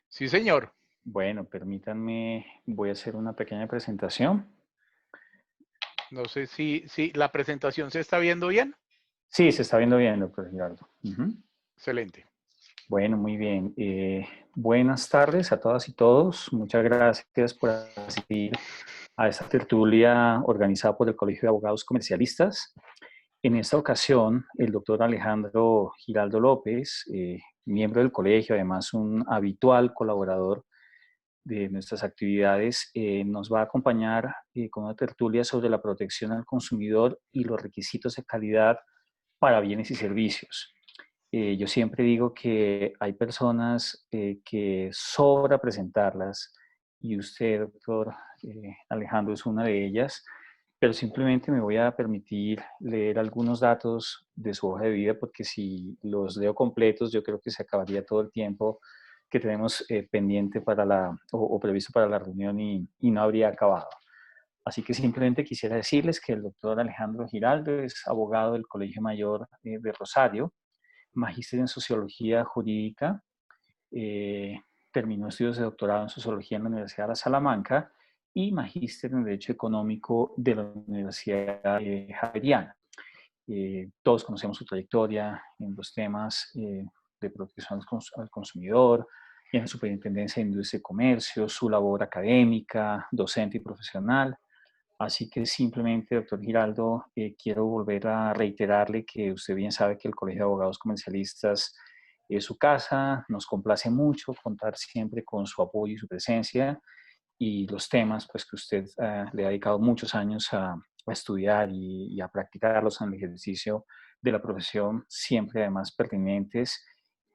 Sí, señor. Bueno, permítanme, voy a hacer una pequeña presentación. No sé si la presentación se está viendo bien. Sí, se está viendo bien, doctor Giraldo. Ujú. Excelente. Bueno, muy bien. Buenas tardes a todas y todos. Muchas gracias por asistir a esta tertulia organizada por el Colegio de Abogados Comercialistas. En esta ocasión, el doctor Alejandro Giraldo López, miembro del colegio, además un habitual colaborador de nuestras actividades, nos va a acompañar con una tertulia sobre la protección al consumidor y los requisitos de calidad para bienes y servicios. Yo siempre digo que hay personas que sobra presentarlas y usted, doctor Alejandro, es una de ellas, pero simplemente me voy a permitir leer algunos datos de su hoja de vida porque si los leo completos yo creo que se acabaría todo el tiempo que tenemos pendiente para o previsto para la reunión y no habría acabado. Así que simplemente quisiera decirles que el doctor Alejandro Giraldo es abogado del Colegio Mayor de Rosario, magíster en Sociología Jurídica, eh, terminó estudios de doctorado en Sociología en la Universidad de Salamanca y magíster en Derecho Económico de la Universidad Javeriana. Todos conocemos su trayectoria en los temas de protección al consumidor, en la Superintendencia de Industria y Comercio, su labor académica, docente y profesional. Así que simplemente, doctor Giraldo, quiero volver a reiterarle que usted bien sabe que el Colegio de Abogados Comercialistas es su casa, nos complace mucho contar siempre con su apoyo y su presencia y los temas pues, que usted le ha dedicado muchos años a estudiar y a practicarlos en el ejercicio de la profesión, siempre además pertinentes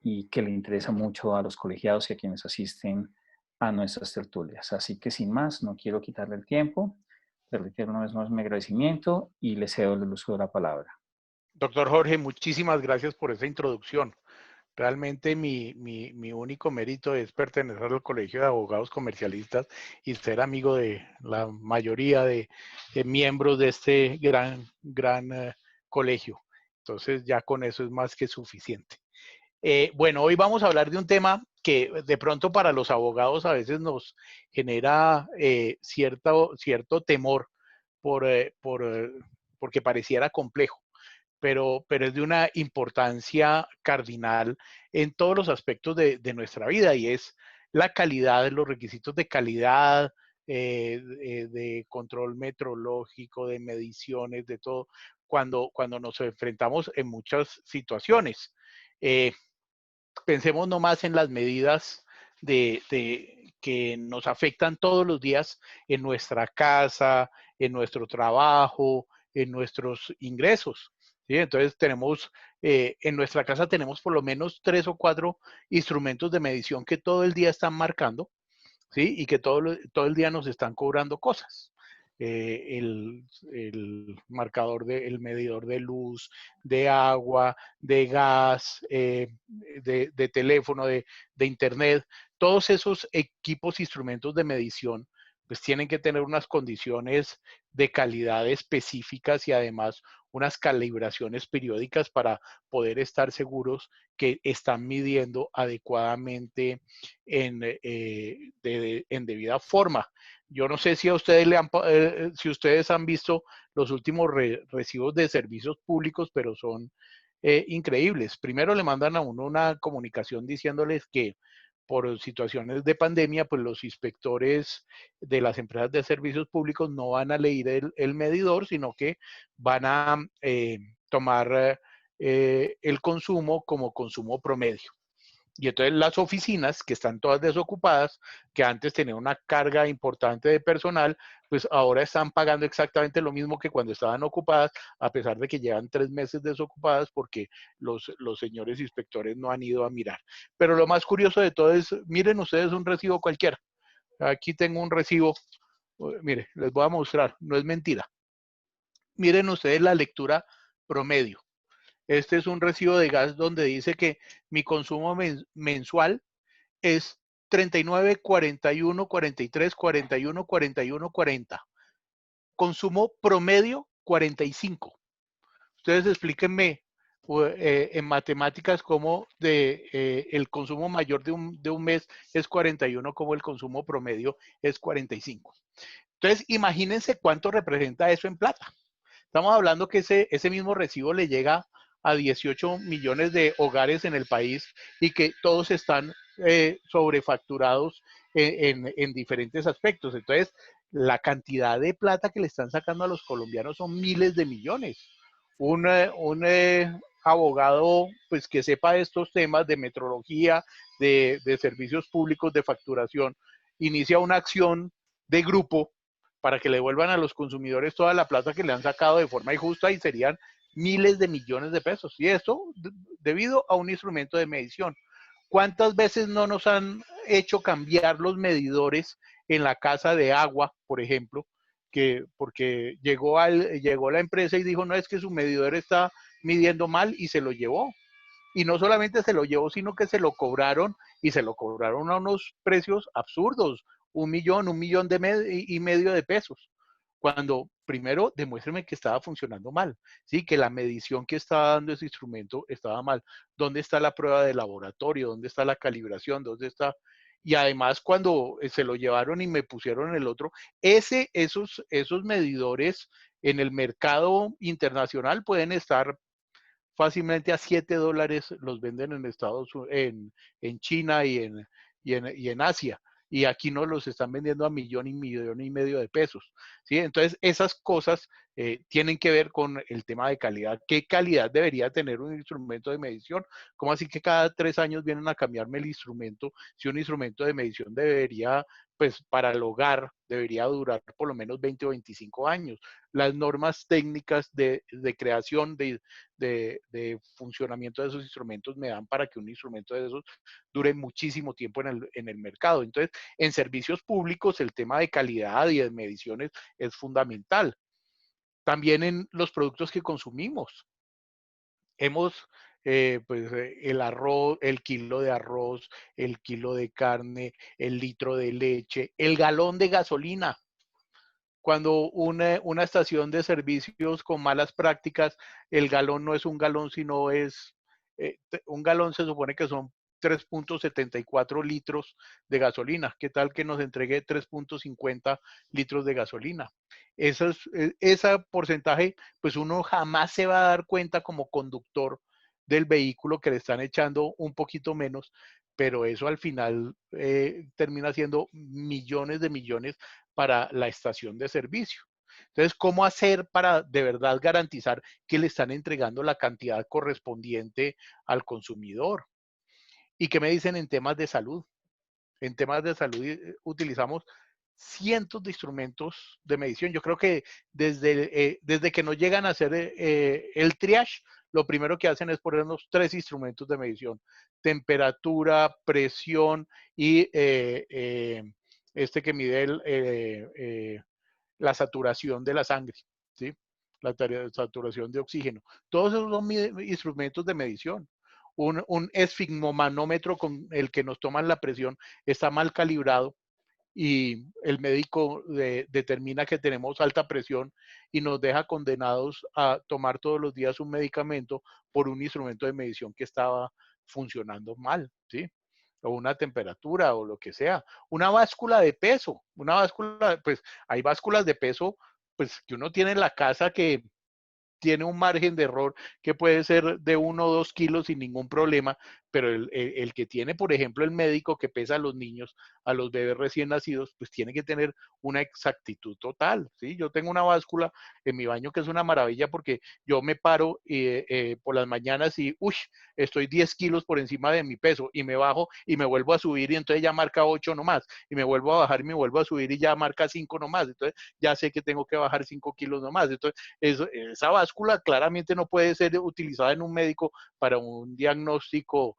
y que le interesa mucho a los colegiados y a quienes asisten a nuestras tertulias. Así que sin más, no quiero quitarle el tiempo. Le reitero una vez más mi agradecimiento y le cedo el uso de la palabra. Doctor Jorge, muchísimas gracias por esa introducción. Realmente mi único mérito es pertenecer al Colegio de Abogados Comercialistas y ser amigo de la mayoría de miembros de este gran colegio. Entonces ya con eso es más que suficiente. Bueno, hoy vamos a hablar de un tema que de pronto para los abogados a veces nos genera cierto temor por, porque pareciera complejo, pero es de una importancia cardinal en todos los aspectos de nuestra vida y es la calidad, los requisitos de calidad, de control metrológico, de mediciones, de todo, cuando nos enfrentamos en muchas situaciones. Eh, Pensemos nomás en las medidas que nos afectan todos los días en nuestra casa, en nuestro trabajo, en nuestros ingresos. ¿Sí? Entonces tenemos, en nuestra casa tenemos por lo menos 3 o 4 instrumentos de medición que todo el día están marcando, ¿sí? Y que todo el día nos están cobrando cosas. El marcador, el medidor de luz, de agua, de gas, de teléfono, de internet, todos esos equipos, instrumentos de medición, pues tienen que tener unas condiciones de calidad específicas y además unas calibraciones periódicas para poder estar seguros que están midiendo adecuadamente en debida forma. Yo no sé si a ustedes si ustedes han visto los últimos recibos de servicios públicos, pero son increíbles. Primero le mandan a uno una comunicación diciéndoles que por situaciones de pandemia, pues los inspectores de las empresas de servicios públicos no van a leer el medidor, sino que van a tomar el consumo como consumo promedio. Y entonces las oficinas, que están todas desocupadas, que antes tenían una carga importante de personal, pues ahora están pagando exactamente lo mismo que cuando estaban ocupadas, a pesar de que llevan 3 meses desocupadas porque los señores inspectores no han ido a mirar. Pero lo más curioso de todo es, miren ustedes un recibo cualquiera. Aquí tengo un recibo, mire, les voy a mostrar, no es mentira. Miren ustedes la lectura promedio. Este es un recibo de gas donde dice que mi consumo mensual es 39, 41, 43, 41, 41, 40. Consumo promedio 45. Ustedes explíquenme en matemáticas como el consumo mayor de un mes es 41, como el consumo promedio es 45. Entonces, imagínense cuánto representa eso en plata. Estamos hablando que ese mismo recibo le llega a 18 millones de hogares en el país y que todos están sobrefacturados en diferentes aspectos. Entonces, la cantidad de plata que le están sacando a los colombianos son miles de millones. Un abogado pues que sepa estos temas de metrología, de servicios públicos, de facturación, inicia una acción de grupo para que le devuelvan a los consumidores toda la plata que le han sacado de forma injusta y serían miles de millones de pesos. Y esto debido a un instrumento de medición. ¿Cuántas veces no nos han hecho cambiar los medidores en la casa de agua, por ejemplo? Porque llegó la empresa y dijo, no, es que su medidor está midiendo mal y se lo llevó. Y no solamente se lo llevó, sino que se lo cobraron y se lo cobraron a unos precios absurdos, un millón y medio de pesos. Cuando primero demuéstreme que estaba funcionando mal, sí, que la medición que estaba dando ese instrumento estaba mal. ¿Dónde está la prueba de laboratorio? ¿Dónde está la calibración? ¿Dónde está? Y además cuando se lo llevaron y me pusieron el otro, esos medidores en el mercado internacional pueden estar fácilmente a $7 los venden en en China y en Asia. Y aquí nos los están vendiendo a millón y medio de pesos. ¿Sí? Entonces, esas cosas tienen que ver con el tema de calidad. ¿Qué calidad debería tener un instrumento de medición? ¿Cómo así que cada 3 años vienen a cambiarme el instrumento? Si un instrumento de medición debería, pues para el hogar, debería durar por lo menos 20 o 25 años. Las normas técnicas de creación de funcionamiento de esos instrumentos me dan para que un instrumento de esos dure muchísimo tiempo en el mercado. Entonces, en servicios públicos, el tema de calidad y de mediciones es fundamental. También en los productos que consumimos. Hemos, el arroz, el kilo de arroz, el kilo de carne, el litro de leche, el galón de gasolina. Cuando una estación de servicios con malas prácticas, el galón no es un galón, sino un galón se supone que son 3.74 litros de gasolina. ¿Qué tal que nos entregue 3.50 litros de gasolina? Ese porcentaje, pues uno jamás se va a dar cuenta como conductor del vehículo que le están echando un poquito menos, pero eso al final termina siendo millones de millones para la estación de servicio. Entonces, ¿cómo hacer para de verdad garantizar que le están entregando la cantidad correspondiente al consumidor? ¿Y qué me dicen en temas de salud? En temas de salud utilizamos cientos de instrumentos de medición. Yo creo que desde que nos llegan a hacer el triage, lo primero que hacen es ponernos 3 instrumentos de medición: temperatura, presión y este que mide la saturación de la sangre, ¿sí? La saturación de oxígeno. Todos esos son instrumentos de medición. Un esfigmomanómetro con el que nos toman la presión está mal calibrado y el médico determina que tenemos alta presión y nos deja condenados a tomar todos los días un medicamento por un instrumento de medición que estaba funcionando mal, ¿sí? O una temperatura o lo que sea. Una báscula de peso, pues hay básculas de peso pues que uno tiene en la casa que tiene un margen de error que puede ser de 1 o 2 kilos sin ningún problema, pero el que tiene, por ejemplo, el médico que pesa a los niños, a los bebés recién nacidos, pues tiene que tener una exactitud total, ¿sí? Yo tengo una báscula en mi baño que es una maravilla porque yo me paro por las mañanas y, uy, estoy 10 kilos por encima de mi peso y me bajo y me vuelvo a subir y entonces ya marca 8 nomás y me vuelvo a bajar y me vuelvo a subir y ya marca 5 nomás, entonces ya sé que tengo que bajar 5 kilos nomás, entonces esa báscula claramente no puede ser utilizada en un médico para un diagnóstico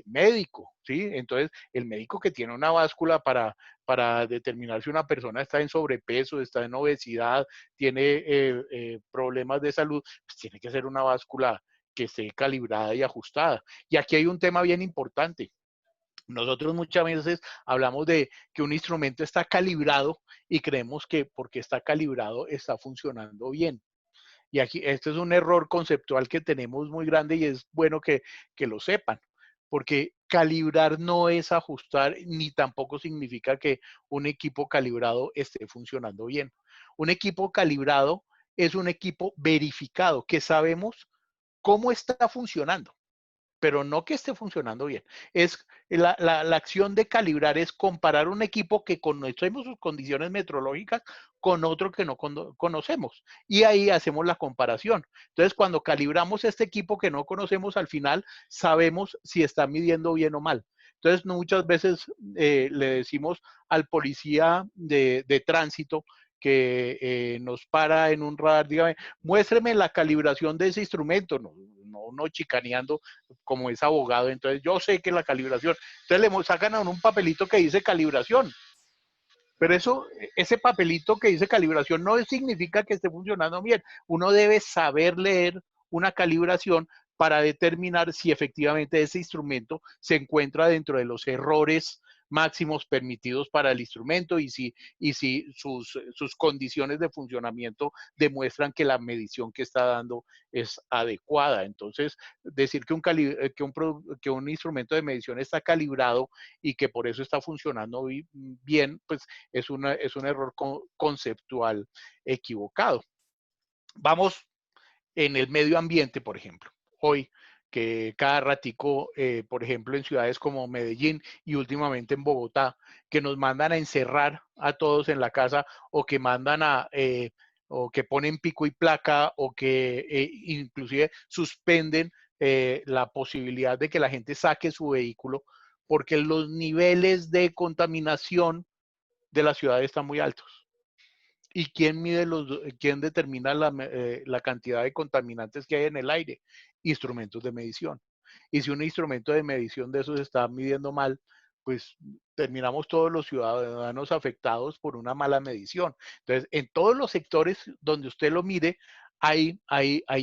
médico, ¿sí? Entonces, el médico que tiene una báscula para determinar si una persona está en sobrepeso, está en obesidad, tiene problemas de salud, pues tiene que ser una báscula que esté calibrada y ajustada. Y aquí hay un tema bien importante. Nosotros muchas veces hablamos de que un instrumento está calibrado y creemos que porque está calibrado está funcionando bien. Y aquí, este es un error conceptual que tenemos muy grande y es bueno que lo sepan, porque calibrar no es ajustar ni tampoco significa que un equipo calibrado esté funcionando bien. Un equipo calibrado es un equipo verificado, que sabemos cómo está funcionando, pero no que esté funcionando bien. Es la acción de calibrar es comparar un equipo que conocemos sus condiciones meteorológicas con otro que no conocemos. Y ahí hacemos la comparación. Entonces, cuando calibramos este equipo que no conocemos, al final sabemos si está midiendo bien o mal. Entonces, muchas veces le decimos al policía de tránsito que nos para en un radar, dígame, muéstreme la calibración de ese instrumento, no chicaneando como es abogado, entonces yo sé que la calibración, entonces le sacan a un papelito que dice calibración, pero ese papelito que dice calibración no significa que esté funcionando bien. Uno debe saber leer una calibración para determinar si efectivamente ese instrumento se encuentra dentro de los errores máximos permitidos para el instrumento y si sus condiciones de funcionamiento demuestran que la medición que está dando es adecuada. Entonces, decir que un instrumento de medición está calibrado y que por eso está funcionando bien, pues es un error conceptual equivocado. Vamos en el medio ambiente, por ejemplo. Hoy, que cada ratico, por ejemplo, en ciudades como Medellín y últimamente en Bogotá, que nos mandan a encerrar a todos en la casa o que mandan o que ponen pico y placa o que inclusive suspenden la posibilidad de que la gente saque su vehículo porque los niveles de contaminación de la ciudad están muy altos. ¿Y quién determina la cantidad de contaminantes que hay en el aire? Instrumentos de medición. Y si un instrumento de medición de esos está midiendo mal, pues terminamos todos los ciudadanos afectados por una mala medición. Entonces, en todos los sectores donde usted lo mire, hay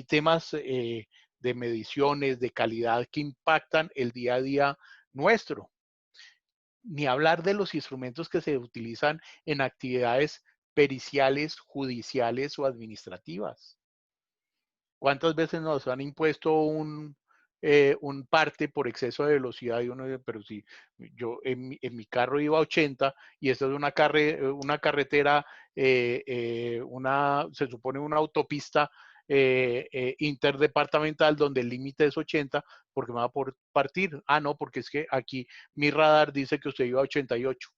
temas de mediciones, de calidad que impactan el día a día nuestro. Ni hablar de los instrumentos que se utilizan en actividades periciales, judiciales o administrativas. ¿Cuántas veces nos han impuesto un parte por exceso de velocidad? Y uno dice, pero si yo en mi carro iba a 80 y esta es una carretera, se supone una autopista interdepartamental donde el límite es 80, porque me va a partir. Ah, no, porque es que aquí mi radar dice que usted iba a 88.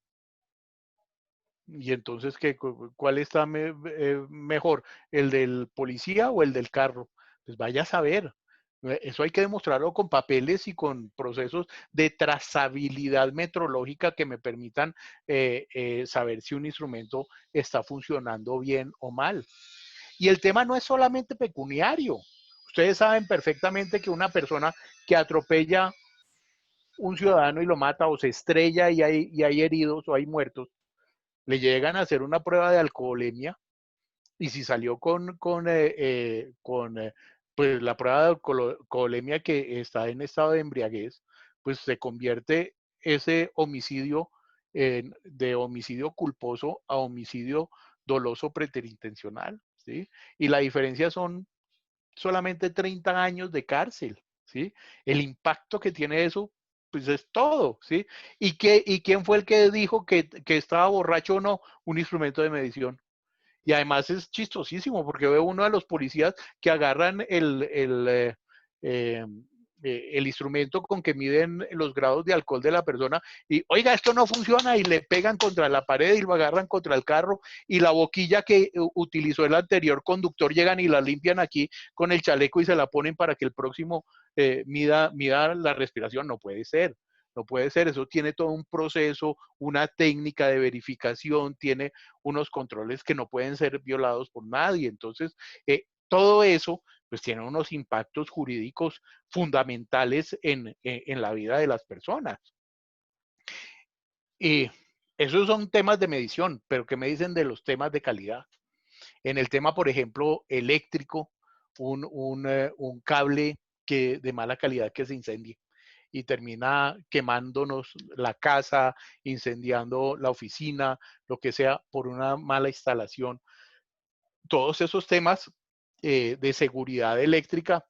Y entonces, ¿cuál está mejor? ¿El del policía o el del carro? Pues vaya a saber. Eso hay que demostrarlo con papeles y con procesos de trazabilidad metrológica que me permitan saber si un instrumento está funcionando bien o mal. Y el tema no es solamente pecuniario. Ustedes saben perfectamente que una persona que atropella un ciudadano y lo mata o se estrella y hay heridos o hay muertos, le llegan a hacer una prueba de alcoholemia y si salió pues la prueba de alcoholemia que está en estado de embriaguez, pues se convierte ese homicidio de homicidio culposo a homicidio doloso preterintencional, ¿sí? Y la diferencia son solamente 30 años de cárcel, ¿sí? El impacto que tiene eso, pues es todo, ¿sí? ¿Y quién fue el que dijo que estaba borracho o no? Un instrumento de medición. Y además es chistosísimo porque veo uno de los policías que agarran eh, el instrumento con que miden los grados de alcohol de la persona y, oiga, esto no funciona y le pegan contra la pared y lo agarran contra el carro y la boquilla que utilizó el anterior conductor llegan y la limpian aquí con el chaleco y se la ponen para que el próximo mida la respiración. No puede ser. No puede ser, eso tiene todo un proceso, una técnica de verificación, tiene unos controles que no pueden ser violados por nadie. Entonces, todo eso pues tiene unos impactos jurídicos fundamentales en la vida de las personas. Y esos son temas de medición, pero ¿qué me dicen de los temas de calidad? En el tema, por ejemplo, eléctrico, un cable de mala calidad que se incendie y termina quemándonos la casa, incendiando la oficina, lo que sea, por una mala instalación. Todos esos temas de seguridad eléctrica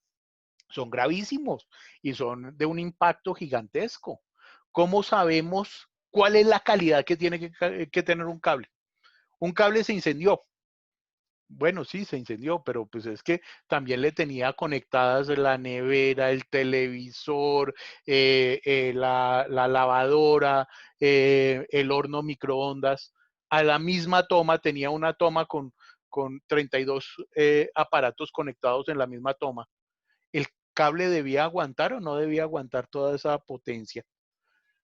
son gravísimos y son de un impacto gigantesco. ¿Cómo sabemos cuál es la calidad que tiene que tener un cable? Un cable se incendió. Bueno, sí, se incendió, pero pues es que también le tenía conectadas la nevera, el televisor, la lavadora, el horno microondas. A la misma toma tenía una toma con 32 aparatos conectados en la misma toma. ¿El cable debía aguantar o no debía aguantar toda esa potencia?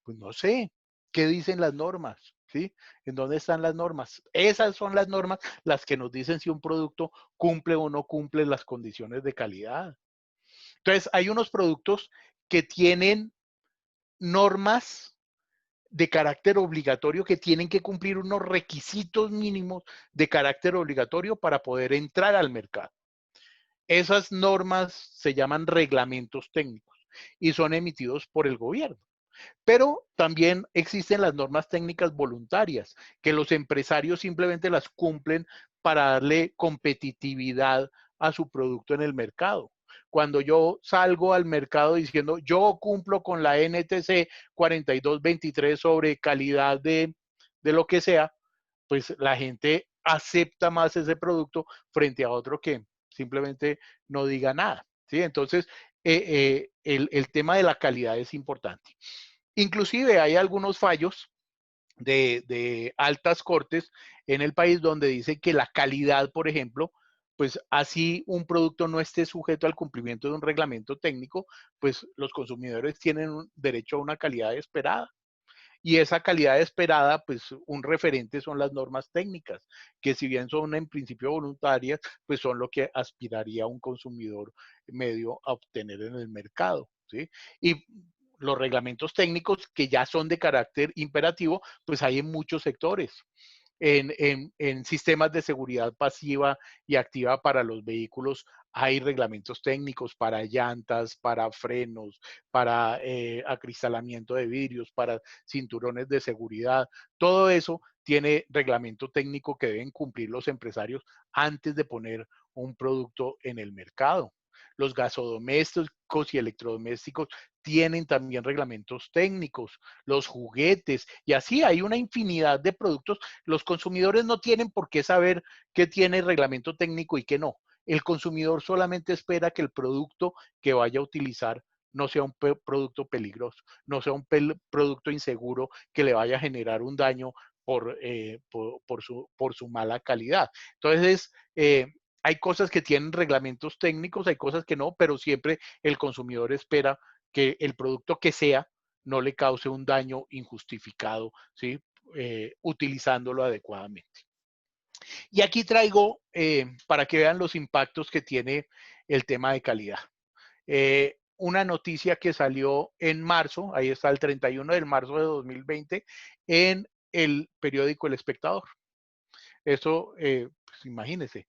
Pues no sé. ¿Qué dicen las normas? ¿Sí? ¿En dónde están las normas? Esas son las normas las que nos dicen si un producto cumple o no cumple las condiciones de calidad. Entonces, hay unos productos que tienen normas de carácter obligatorio que tienen que cumplir unos requisitos mínimos de carácter obligatorio para poder entrar al mercado. Esas normas se llaman reglamentos técnicos y son emitidos por el gobierno. Pero también existen las normas técnicas voluntarias, que los empresarios simplemente las cumplen para darle competitividad a su producto en el mercado. Cuando yo salgo al mercado diciendo yo cumplo con la NTC 4223 sobre calidad de lo que sea, pues la gente acepta más ese producto frente a otro que simplemente no diga nada. ¿Sí? Entonces, el tema de la calidad es importante. Inclusive hay algunos fallos de altas cortes en el país donde dice que la calidad, por ejemplo, pues así un producto no esté sujeto al cumplimiento de un reglamento técnico, pues los consumidores tienen un derecho a una calidad esperada. Y esa calidad esperada, pues un referente son las normas técnicas, que si bien son en principio voluntarias, pues son lo que aspiraría un consumidor medio a obtener en el mercado. ¿Sí? Y los reglamentos técnicos que ya son de carácter imperativo, pues hay en muchos sectores. En sistemas de seguridad pasiva y activa para los vehículos hay reglamentos técnicos para llantas, para frenos, para acristalamiento de vidrios, para cinturones de seguridad. Todo eso tiene reglamento técnico que deben cumplir los empresarios antes de poner un producto en el mercado. Los gasodomésticos y electrodomésticos tienen también reglamentos técnicos, los juguetes, y así hay una infinidad de productos. Los consumidores no tienen por qué saber qué tiene reglamento técnico y qué no. El consumidor solamente espera que el producto que vaya a utilizar no sea un producto peligroso, no sea un producto inseguro que le vaya a generar un daño por su mala calidad. Entonces, hay cosas que tienen reglamentos técnicos, hay cosas que no, pero siempre el consumidor espera que el producto que sea no le cause un daño injustificado, ¿sí? Utilizándolo adecuadamente. Y aquí traigo, para que vean los impactos que tiene el tema de calidad. Una noticia que salió en marzo, ahí está el 31 de marzo de 2020, en el periódico El Espectador. Eso, pues imagínense,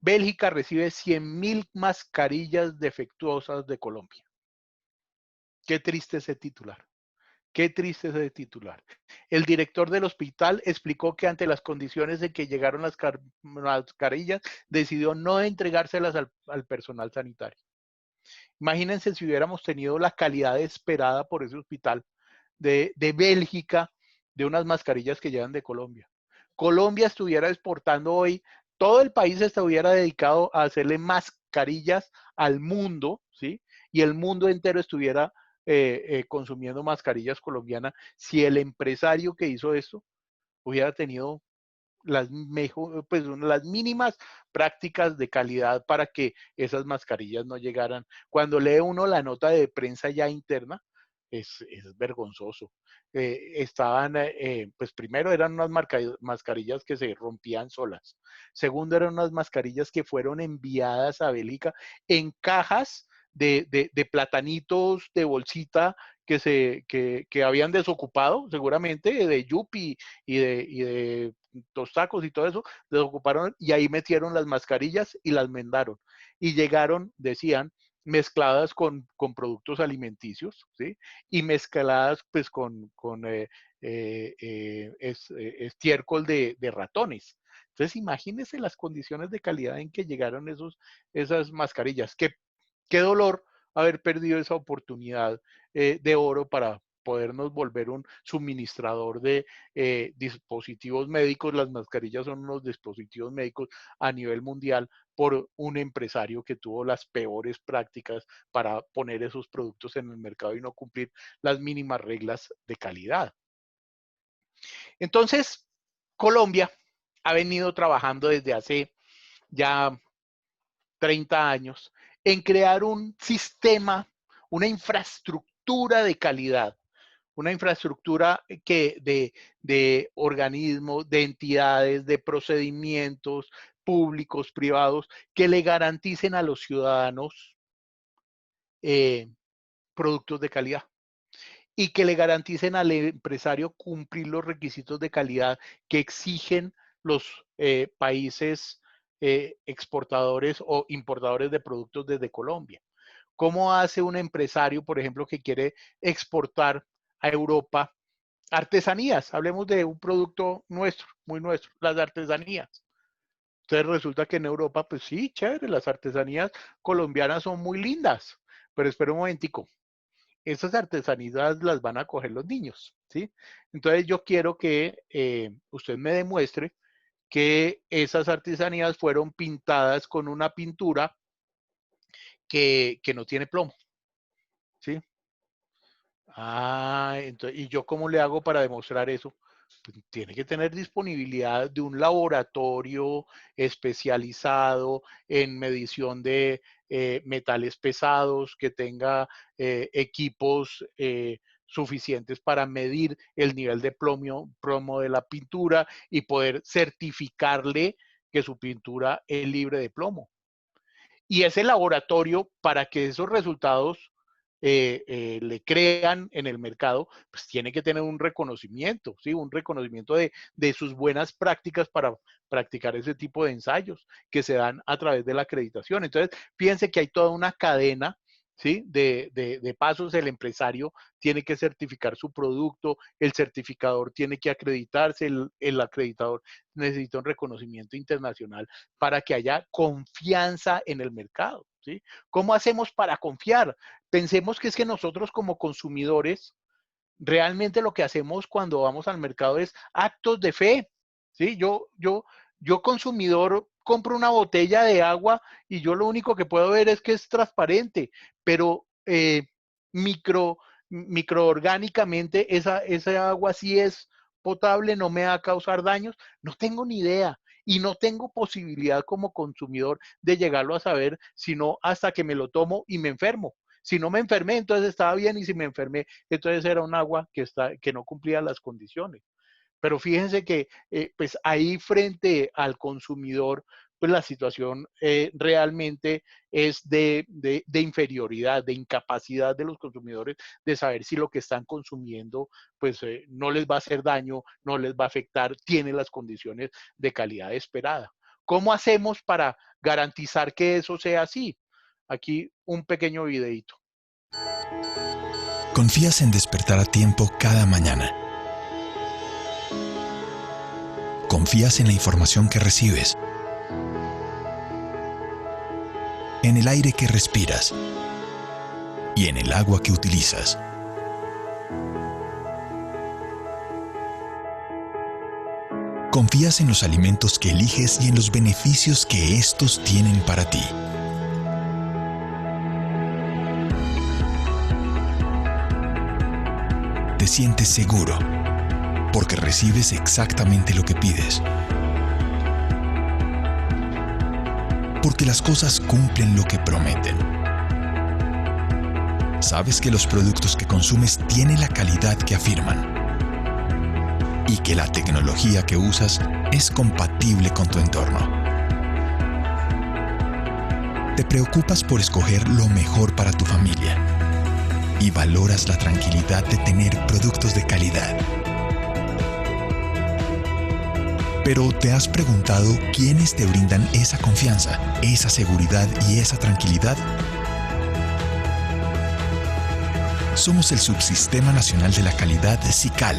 Bélgica recibe 100.000 mascarillas defectuosas de Colombia. Qué triste ese titular. Qué triste ese titular. El director del hospital explicó que ante las condiciones en que llegaron las mascarillas, decidió no entregárselas al personal sanitario. Imagínense si hubiéramos tenido la calidad esperada por ese hospital de Bélgica, de unas mascarillas que llegan de Colombia. Colombia estuviera exportando hoy, todo el país estuviera dedicado a hacerle mascarillas al mundo, ¿sí? Y el mundo entero estuviera consumiendo mascarillas colombianas si el empresario que hizo esto hubiera tenido pues, las mínimas prácticas de calidad para que esas mascarillas no llegaran. Cuando lee uno la nota de prensa ya interna, es vergonzoso. Pues primero eran unas mascarillas que se rompían solas. Segundo, eran unas mascarillas que fueron enviadas a Bélgica en cajas de platanitos de bolsita que habían desocupado, seguramente, de Yupi y de tostacos y todo eso, desocuparon y ahí metieron las mascarillas y las mandaron. Y llegaron, decían, mezcladas con productos alimenticios, ¿sí? Y mezcladas pues con estiércol de ratones. Entonces, imagínense las condiciones de calidad en que llegaron esas mascarillas. Qué dolor haber perdido esa oportunidad de oro para podernos volver un suministrador de dispositivos médicos. Las mascarillas son unos dispositivos médicos a nivel mundial por un empresario que tuvo las peores prácticas para poner esos productos en el mercado y no cumplir las mínimas reglas de calidad. Entonces, Colombia ha venido trabajando desde hace ya 30 años en crear un sistema, una infraestructura de calidad, una infraestructura de organismos, de entidades, de procedimientos públicos, privados, que le garanticen a los ciudadanos eh, productos de calidad y que le garanticen al empresario cumplir los requisitos de calidad que exigen los países exportadores o importadores de productos desde Colombia. ¿Cómo hace un empresario, por ejemplo, que quiere exportar a Europa artesanías? Hablemos de un producto nuestro, muy nuestro, las artesanías. Entonces resulta que en Europa, pues sí, chévere, las artesanías colombianas son muy lindas, pero espera un momentico, esas artesanías las van a coger los niños, ¿sí? Entonces yo quiero que usted me demuestre que esas artesanías fueron pintadas con una pintura que no tiene plomo, ¿sí? Ah, entonces, ¿y yo cómo le hago para demostrar eso? Pues tiene que tener disponibilidad de un laboratorio especializado en medición de metales pesados, que tenga equipos suficientes para medir el nivel de plomo de la pintura y poder certificarle que su pintura es libre de plomo. Y ese laboratorio, para que esos resultados le crean en el mercado, pues tiene que tener un reconocimiento, ¿sí? Un reconocimiento de sus buenas prácticas para practicar ese tipo de ensayos que se dan a través de la acreditación. Entonces, fíjense que hay toda una cadena, ¿sí? De pasos. El empresario tiene que certificar su producto, el certificador tiene que acreditarse, el acreditador necesita un reconocimiento internacional para que haya confianza en el mercado, ¿sí? ¿Cómo hacemos para confiar? Pensemos que es que nosotros como consumidores, realmente lo que hacemos cuando vamos al mercado es actos de fe, ¿sí? Yo consumidor compro una botella de agua y yo lo único que puedo ver es que es transparente, pero micro, microorgánicamente esa agua sí es potable, no me va a causar daños, no tengo ni idea. Y no tengo posibilidad como consumidor de llegarlo a saber, sino hasta que me lo tomo y me enfermo. Si no me enfermé, entonces estaba bien, y si me enfermé, entonces era un agua que no cumplía las condiciones. Pero fíjense que pues ahí frente al consumidor, pues la situación realmente es de inferioridad, de incapacidad de los consumidores de saber si lo que están consumiendo pues no les va a hacer daño, no les va a afectar, tiene las condiciones de calidad esperada. ¿Cómo hacemos para garantizar que eso sea así? Aquí un pequeño videíto. Confías en despertar a tiempo cada mañana. Confías en la información que recibes, en el aire que respiras y en el agua que utilizas. Confías en los alimentos que eliges y en los beneficios que estos tienen para ti. Te sientes seguro porque recibes exactamente lo que pides. Porque las cosas cumplen lo que prometen. Sabes que los productos que consumes tienen la calidad que afirman. Y que la tecnología que usas es compatible con tu entorno. Te preocupas por escoger lo mejor para tu familia. Y valoras la tranquilidad de tener productos de calidad. Pero ¿te has preguntado quiénes te brindan esa confianza, esa seguridad y esa tranquilidad? Somos el Subsistema Nacional de la Calidad SICAL.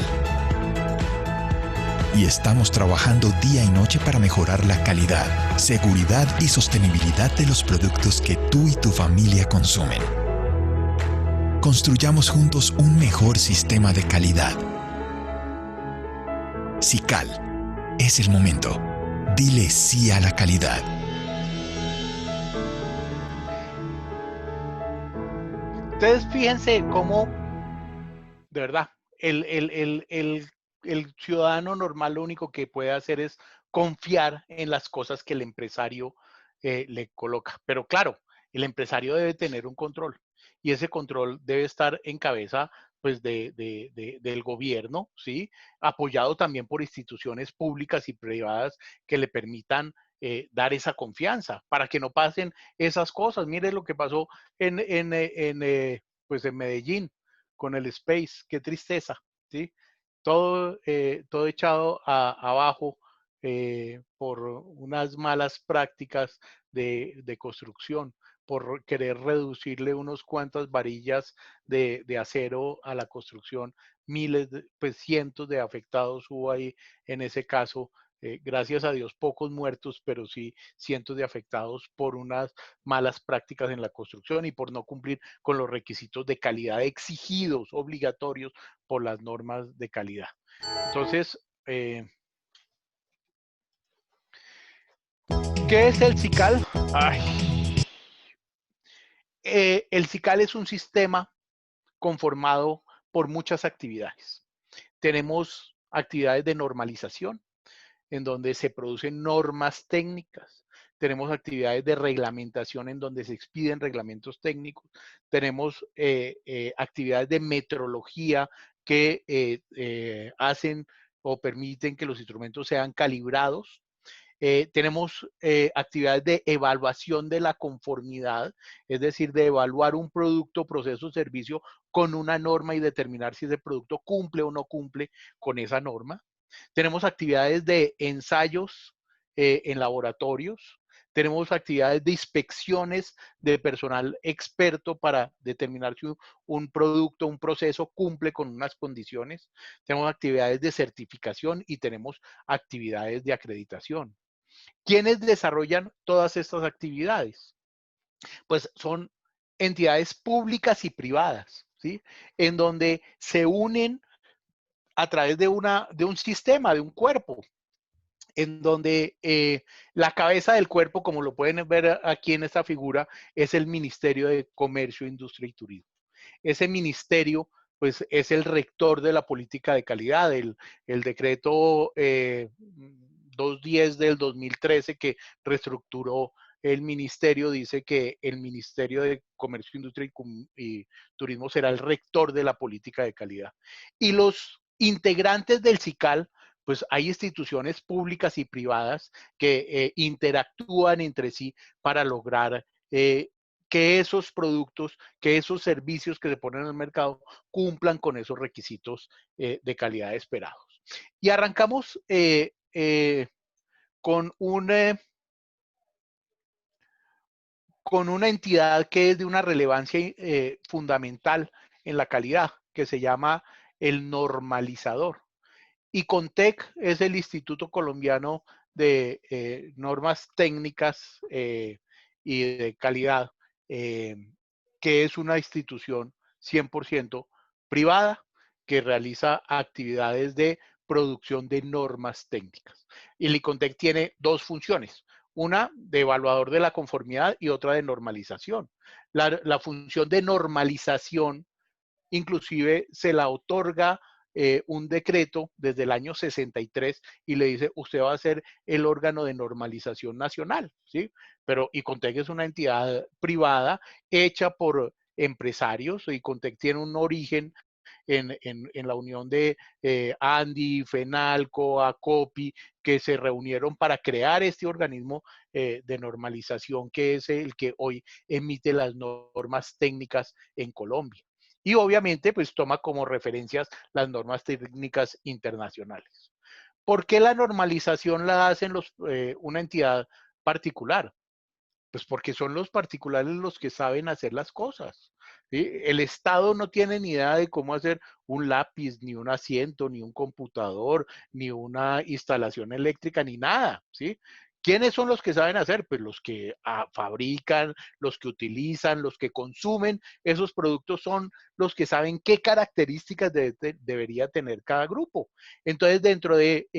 y estamos trabajando día y noche para mejorar la calidad, seguridad y sostenibilidad de los productos que tú y tu familia consumen. Construyamos juntos un mejor sistema de calidad. Sical, es el momento. Dile sí a la calidad. Ustedes fíjense cómo, de verdad, el ciudadano normal lo único que puede hacer es confiar en las cosas que el empresario le coloca. Pero claro, el empresario debe tener un control y ese control debe estar en cabeza pues del gobierno, ¿sí? Apoyado también por instituciones públicas y privadas que le permitan dar esa confianza para que no pasen esas cosas. Mire lo que pasó pues en Medellín con el Space, qué tristeza, ¿sí? Todo echado abajo por unas malas prácticas de construcción, por querer reducirle unos cuantas varillas de acero a la construcción, pues cientos de afectados hubo ahí en ese caso. Gracias a Dios, pocos muertos, pero sí cientos de afectados por unas malas prácticas en la construcción y por no cumplir con los requisitos de calidad exigidos, obligatorios por las normas de calidad. Entonces, ¿qué es el SICAL? El SICAL es un sistema conformado por muchas actividades. Tenemos actividades de normalización, en donde se producen normas técnicas. Tenemos actividades de reglamentación en donde se expiden reglamentos técnicos. Tenemos actividades de metrología que hacen o permiten que los instrumentos sean calibrados. Tenemos actividades de evaluación de la conformidad, es decir, de evaluar un producto, proceso, servicio con una norma y determinar si ese producto cumple o no cumple con esa norma. Tenemos actividades de ensayos en laboratorios. Tenemos actividades de inspecciones de personal experto para determinar si un producto, un proceso cumple con unas condiciones. Tenemos actividades de certificación y tenemos actividades de acreditación. ¿Quiénes desarrollan todas estas actividades? Pues son entidades públicas y privadas, ¿sí? En donde se unen a través de un sistema, de un cuerpo, en donde la cabeza del cuerpo, como lo pueden ver aquí en esta figura, es el Ministerio de Comercio, Industria y Turismo. Ese ministerio, pues, es el rector de la política de calidad, el decreto 210 del 2013 que reestructuró el ministerio, dice que el Ministerio de Comercio, Industria y Turismo será el rector de la política de calidad. Y los integrantes del SICAL, pues hay instituciones públicas y privadas que interactúan entre sí para lograr que esos productos, que esos servicios que se ponen en el mercado cumplan con esos requisitos de calidad esperados. Y arrancamos con una entidad que es de una relevancia fundamental en la calidad, que se llama el normalizador. Y CONTEC es el Instituto Colombiano de Normas Técnicas y de Calidad, que es una institución 100% privada que realiza actividades de producción de normas técnicas. Y el ICONTEC tiene dos funciones, una de evaluador de la conformidad y otra de normalización. La función de normalización inclusive se la otorga un decreto desde el año 63 y le dice, usted va a ser el órgano de normalización nacional, ¿sí? Pero ICONTEC es una entidad privada hecha por empresarios. ICONTEC tiene un origen en la unión de ANDI, FENALCO, ACOPI, que se reunieron para crear este organismo de normalización que es el que hoy emite las normas técnicas en Colombia. Y obviamente, pues toma como referencias las normas técnicas internacionales. ¿Por qué la normalización la hacen una entidad particular? Pues porque son los particulares los que saben hacer las cosas. ¿sí? El Estado no tiene ni idea de cómo hacer un lápiz, ni un asiento, ni un computador, ni una instalación eléctrica, ni nada, ¿sí? ¿Quiénes son los que saben hacer? Pues los que fabrican, los que utilizan, los que consumen esos productos son los que saben qué características debería tener cada grupo. Entonces, dentro de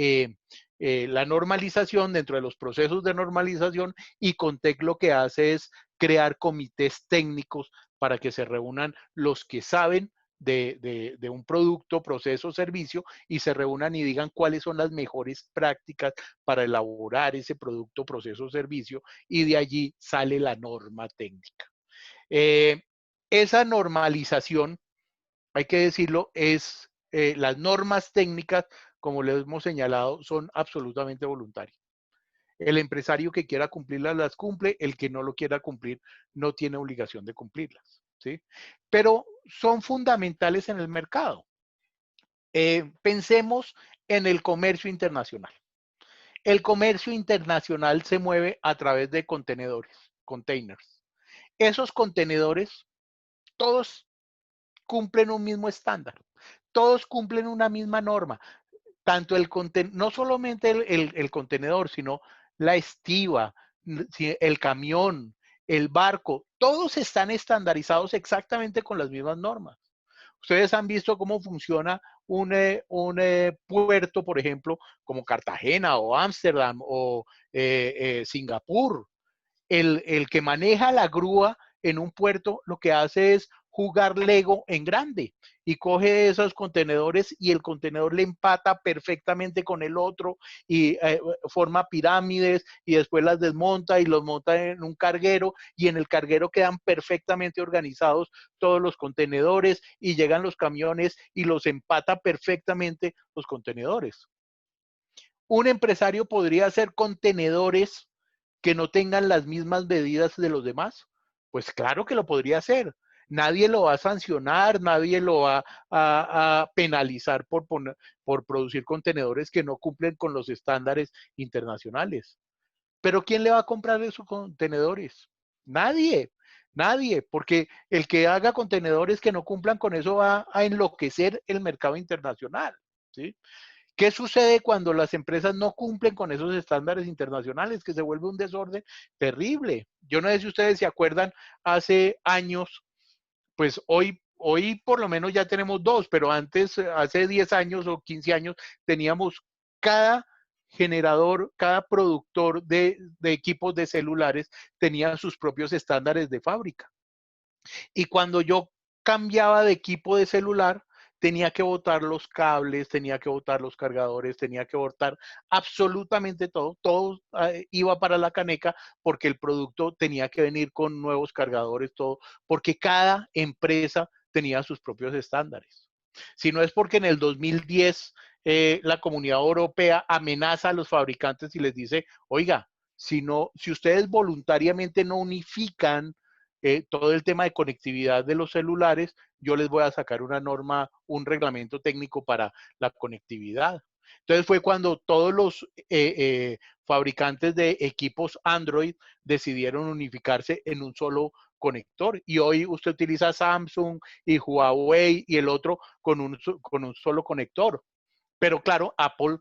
la normalización, dentro de los procesos de normalización, Icontec lo que hace es crear comités técnicos para que se reúnan los que saben de un producto, proceso, servicio, y se reúnan y digan cuáles son las mejores prácticas para elaborar ese producto, proceso, servicio, y de allí sale la norma técnica. Esa normalización, hay que decirlo, es las normas técnicas, como les hemos señalado, son absolutamente voluntarias. El empresario que quiera cumplirlas las cumple, el que no lo quiera cumplir no tiene obligación de cumplirlas, ¿sí? Pero son fundamentales en el mercado. Pensemos en el comercio internacional. El comercio internacional se mueve a través de contenedores, containers. Esos contenedores, todos cumplen un mismo estándar, todos cumplen una misma norma. Tanto no solamente el contenedor, sino la estiba, el camión, el barco, todos están estandarizados exactamente con las mismas normas. Ustedes han visto cómo funciona un puerto, por ejemplo, como Cartagena o Ámsterdam o Singapur. El que maneja la grúa en un puerto lo que hace es jugar Lego en grande y coge esos contenedores y el contenedor le empata perfectamente con el otro y forma pirámides y después las desmonta y los monta en un carguero y en el carguero quedan perfectamente organizados todos los contenedores y llegan los camiones y los empata perfectamente los contenedores. Un empresario podría hacer contenedores que no tengan las mismas medidas de los demás. Pues claro que lo podría hacer. Nadie lo va a sancionar, nadie lo va a penalizar por producir contenedores que no cumplen con los estándares internacionales. Pero ¿quién le va a comprar esos contenedores? Nadie, nadie, porque el que haga contenedores que no cumplan con eso va a enloquecer el mercado internacional, ¿sí? ¿Qué sucede cuando las empresas no cumplen con esos estándares internacionales? Que se vuelve un desorden terrible. Yo no sé si ustedes se acuerdan, hace años, pues hoy por lo menos ya tenemos dos, pero antes, hace 10 años o 15 años, teníamos cada generador, cada productor de equipos de celulares tenía sus propios estándares de fábrica. Y cuando yo cambiaba de equipo de celular, tenía que botar los cables, tenía que botar los cargadores, tenía que botar absolutamente todo. Todo iba para la caneca porque el producto tenía que venir con nuevos cargadores, todo, porque cada empresa tenía sus propios estándares. Si no es porque en el 2010 la Comunidad Europea amenaza a los fabricantes y les dice, oiga, si ustedes voluntariamente no unifican todo el tema de conectividad de los celulares, yo les voy a sacar una norma, un reglamento técnico para la conectividad. Entonces fue cuando todos los fabricantes de equipos Android decidieron unificarse en un solo conector. Y hoy usted utiliza Samsung y Huawei y el otro con un solo conector. Pero claro, Apple,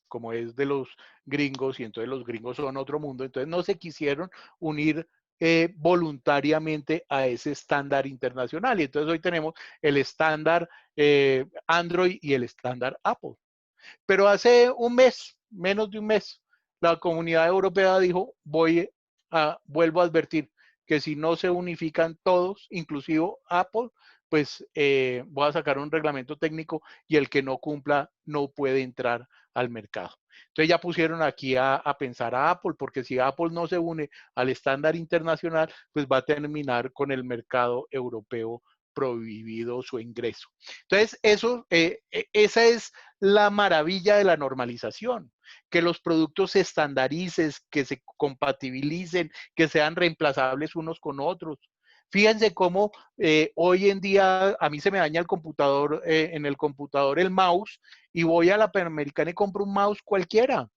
como es de los gringos, y entonces los gringos son otro mundo, entonces no se quisieron unir voluntariamente a ese estándar internacional. Y entonces hoy tenemos el estándar Android y el estándar Apple. Pero hace un mes, menos de un mes, la Comunidad Europea dijo, vuelvo a advertir que si no se unifican todos, inclusive Apple, pues voy a sacar un reglamento técnico y el que no cumpla no puede entrar al mercado. Entonces ya pusieron aquí a pensar a Apple, porque si Apple no se une al estándar internacional, pues va a terminar con el mercado europeo prohibido su ingreso. Entonces, esa es la maravilla de la normalización, que los productos se estandaricen, que se compatibilicen, que sean reemplazables unos con otros. Fíjense cómo hoy en día a mí se me daña el computador, en el computador el mouse, y voy a la Panamericana y compro un mouse cualquiera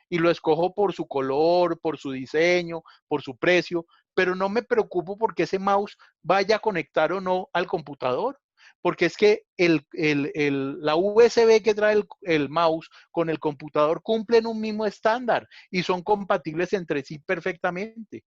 y lo escojo por su color, por su diseño, por su precio, pero no me preocupo porque ese mouse vaya a conectar o no al computador, porque es que la USB que trae el mouse con el computador cumplen un mismo estándar y son compatibles entre sí perfectamente.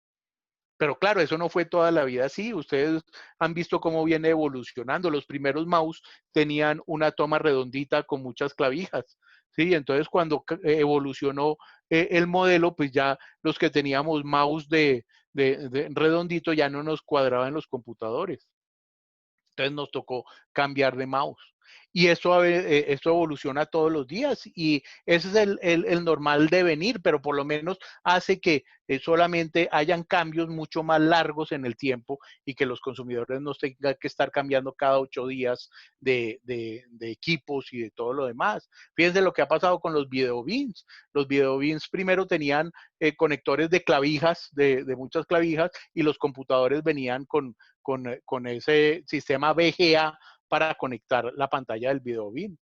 Pero claro, eso no fue toda la vida así. Ustedes han visto cómo viene evolucionando. Los primeros mouse tenían una toma redondita con muchas clavijas. Sí, entonces cuando evolucionó el modelo, pues ya los que teníamos mouse de redondito ya no nos cuadraban los computadores. Entonces nos tocó cambiar de mouse. Y esto evoluciona todos los días y ese es el normal devenir, pero por lo menos hace que solamente hayan cambios mucho más largos en el tiempo y que los consumidores no tengan que estar cambiando cada 8 días de equipos y de todo lo demás. Fíjense lo que ha pasado con los video beams. Los video beams primero tenían conectores de clavijas, de muchas clavijas, y los computadores venían con ese sistema VGA para conectar la pantalla del video beam.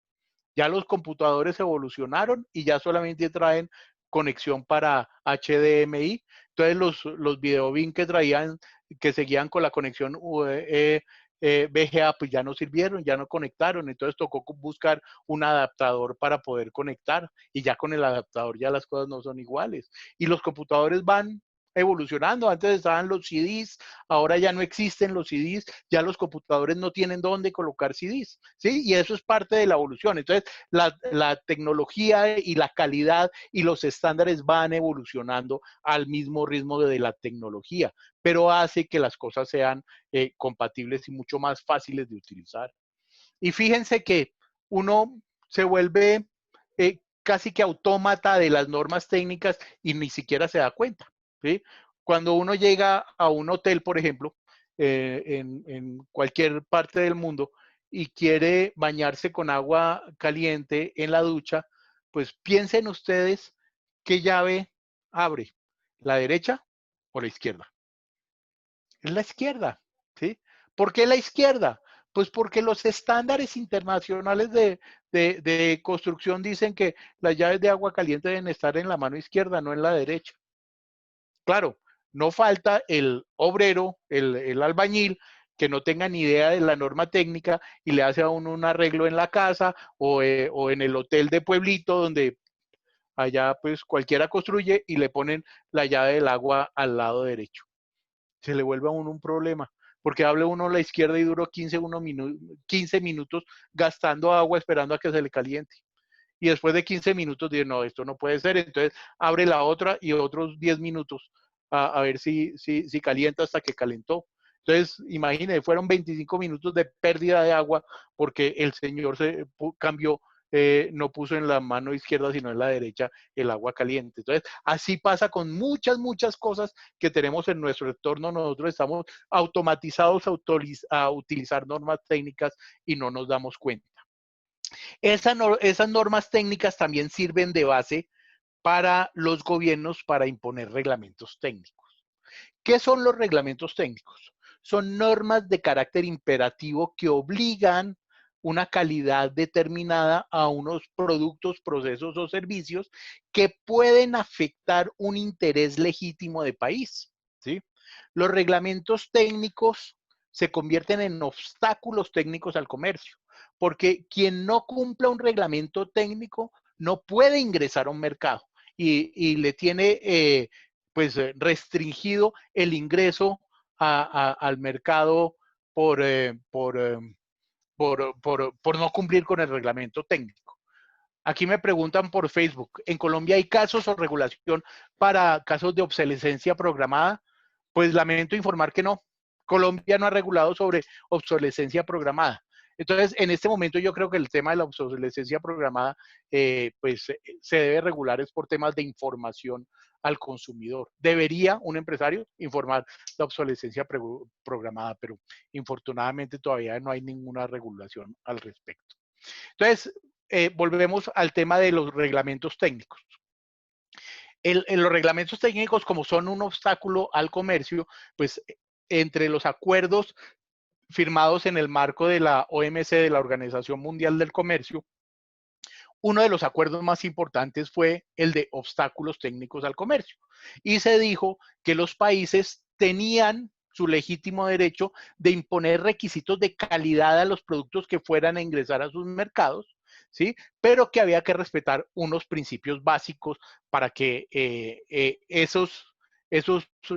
Ya los computadores evolucionaron y ya solamente traen conexión para HDMI. Entonces los video beam que traían, que seguían con la conexión VGA, pues ya no sirvieron, ya no conectaron. Entonces tocó buscar un adaptador para poder conectar y ya con el adaptador ya las cosas no son iguales. Y los computadores van evolucionando. Antes estaban los CDs, ahora ya no existen los CDs, ya los computadores no tienen dónde colocar CDs, ¿sí? Y eso es parte de la evolución. Entonces, la tecnología y la calidad y los estándares van evolucionando al mismo ritmo de la tecnología, pero hace que las cosas sean compatibles y mucho más fáciles de utilizar. Y fíjense que uno se vuelve casi que autómata de las normas técnicas y ni siquiera se da cuenta, ¿sí? Cuando uno llega a un hotel, por ejemplo, en cualquier parte del mundo y quiere bañarse con agua caliente en la ducha, pues piensen ustedes qué llave abre, ¿la derecha o la izquierda? Es la izquierda, ¿sí? ¿Por qué la izquierda? Pues porque los estándares internacionales de construcción dicen que las llaves de agua caliente deben estar en la mano izquierda, no en la derecha. Claro, no falta el obrero, el albañil, que no tenga ni idea de la norma técnica y le hace a uno un arreglo en la casa o en el hotel de pueblito donde allá pues cualquiera construye y le ponen la llave del agua al lado derecho. Se le vuelve a uno un problema, porque hable uno a la izquierda y duró 15 minutos gastando agua esperando a que se le caliente. Y después de 15 minutos dice, no, esto no puede ser. Entonces abre la otra y otros 10 minutos a ver si calienta hasta que calentó. Entonces, imagínense, fueron 25 minutos de pérdida de agua porque el señor se cambió, no puso en la mano izquierda, sino en la derecha el agua caliente. Entonces, así pasa con muchas cosas que tenemos en nuestro entorno. Nosotros estamos automatizados a utilizar normas técnicas y no nos damos cuenta. Esas normas técnicas también sirven de base para los gobiernos para imponer reglamentos técnicos. ¿Qué son los reglamentos técnicos? Son normas de carácter imperativo que obligan una calidad determinada a unos productos, procesos o servicios que pueden afectar un interés legítimo de país, ¿sí? Los reglamentos técnicos se convierten en obstáculos técnicos al comercio, porque quien no cumpla un reglamento técnico no puede ingresar a un mercado y le tiene restringido el ingreso al mercado por no cumplir con el reglamento técnico. Aquí me preguntan por Facebook, ¿en Colombia hay casos o regulación para casos de obsolescencia programada? Pues lamento informar que no. Colombia no ha regulado sobre obsolescencia programada. Entonces, en este momento yo creo que el tema de la obsolescencia programada, se debe regular es por temas de información al consumidor. Debería un empresario informar la obsolescencia programada, pero infortunadamente todavía no hay ninguna regulación al respecto. Entonces, volvemos al tema de los reglamentos técnicos. Los reglamentos técnicos, como son un obstáculo al comercio, pues entre los acuerdos firmados en el marco de la OMC, de la Organización Mundial del Comercio, uno de los acuerdos más importantes fue el de obstáculos técnicos al comercio. Y se dijo que los países tenían su legítimo derecho de imponer requisitos de calidad a los productos que fueran a ingresar a sus mercados, ¿sí? Pero que había que respetar unos principios básicos para que esos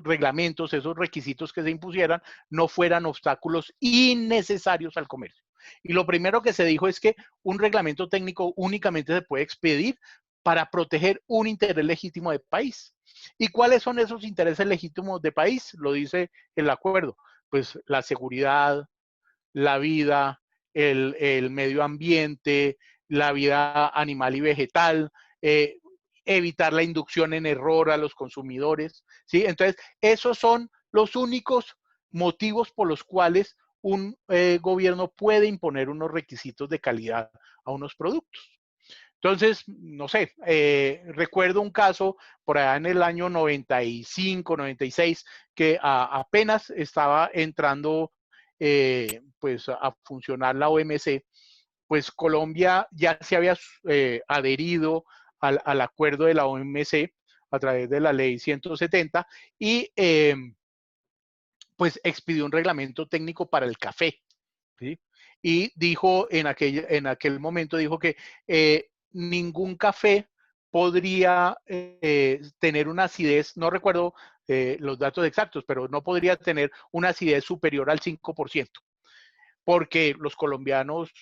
reglamentos, esos requisitos que se impusieran no fueran obstáculos innecesarios al comercio. Y lo primero que se dijo es que un reglamento técnico únicamente se puede expedir para proteger un interés legítimo de país. ¿Y cuáles son esos intereses legítimos de país? Lo dice el acuerdo. Pues la seguridad, la vida, el medio ambiente, la vida animal y vegetal, evitar la inducción en error a los consumidores, ¿sí? Entonces, esos son los únicos motivos por los cuales un gobierno puede imponer unos requisitos de calidad a unos productos. Entonces, no sé, recuerdo un caso por allá en el año 95, 96, que apenas estaba entrando pues a funcionar la OMC, pues Colombia ya se había adherido al acuerdo de la OMC a través de la ley 170 y pues expidió un reglamento técnico para el café, ¿sí? Y dijo en aquel momento, dijo que ningún café podría tener una acidez, no recuerdo los datos exactos, pero no podría tener una acidez superior al 5%, porque los colombianos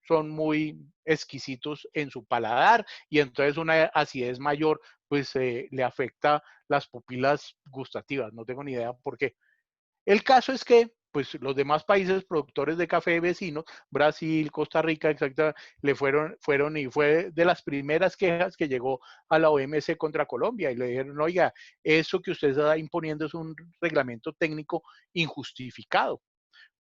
son muy exquisitos en su paladar y entonces una acidez mayor pues le afecta las pupilas gustativas. No tengo ni idea por qué. El caso es que pues los demás países productores de café vecinos, Brasil, Costa Rica, etcétera, le fueron y fue de las primeras quejas que llegó a la OMC contra Colombia y le dijeron, oiga, eso que usted está imponiendo es un reglamento técnico injustificado,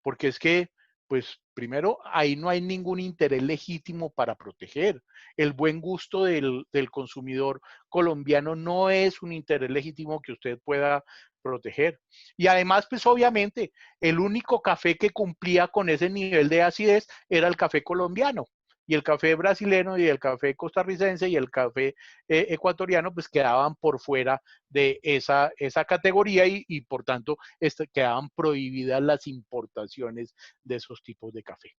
porque es que, pues primero, ahí no hay ningún interés legítimo para proteger. El buen gusto del consumidor colombiano no es un interés legítimo que usted pueda proteger. Y además, pues obviamente, el único café que cumplía con ese nivel de acidez era el café colombiano. Y el café brasileño y el café costarricense y el café ecuatoriano, pues quedaban por fuera de esa categoría y por tanto quedaban prohibidas las importaciones de esos tipos de café.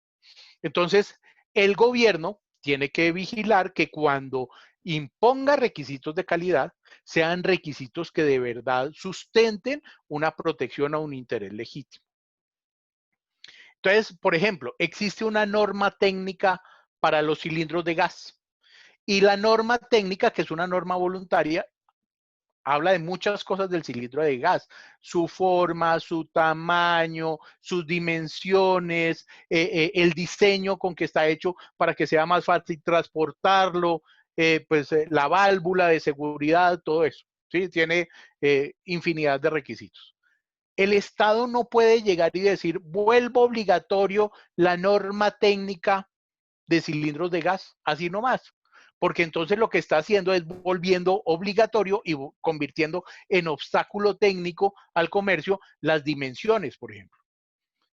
Entonces, el gobierno tiene que vigilar que cuando imponga requisitos de calidad, sean requisitos que de verdad sustenten una protección a un interés legítimo. Entonces, por ejemplo, existe una norma técnica para los cilindros de gas. Y la norma técnica, que es una norma voluntaria, habla de muchas cosas del cilindro de gas, su forma, su tamaño, sus dimensiones, el diseño con que está hecho para que sea más fácil transportarlo, la válvula de seguridad, todo eso, ¿sí? Tiene infinidad de requisitos. El Estado no puede llegar y decir, vuelvo obligatorio la norma técnica de cilindros de gas, así nomás. Porque entonces lo que está haciendo es volviendo obligatorio y convirtiendo en obstáculo técnico al comercio las dimensiones, por ejemplo.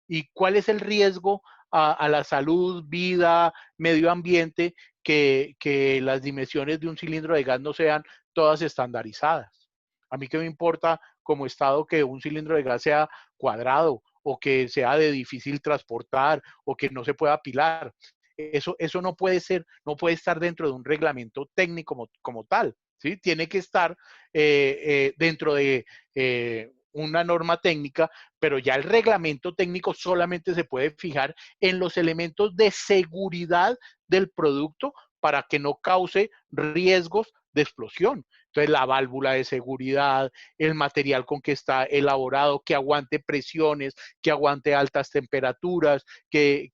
¿Y cuál es el riesgo a la salud, vida, medio ambiente, que las dimensiones de un cilindro de gas no sean todas estandarizadas? A mí qué me importa como Estado que un cilindro de gas sea cuadrado o que sea de difícil transportar o que no se pueda apilar. Eso no puede ser, no puede estar dentro de un reglamento técnico como tal, ¿sí? Tiene que estar dentro de una norma técnica, pero ya el reglamento técnico solamente se puede fijar en los elementos de seguridad del producto para que no cause riesgos de explosión. Entonces, la válvula de seguridad, el material con que está elaborado, que aguante presiones, que aguante altas temperaturas, que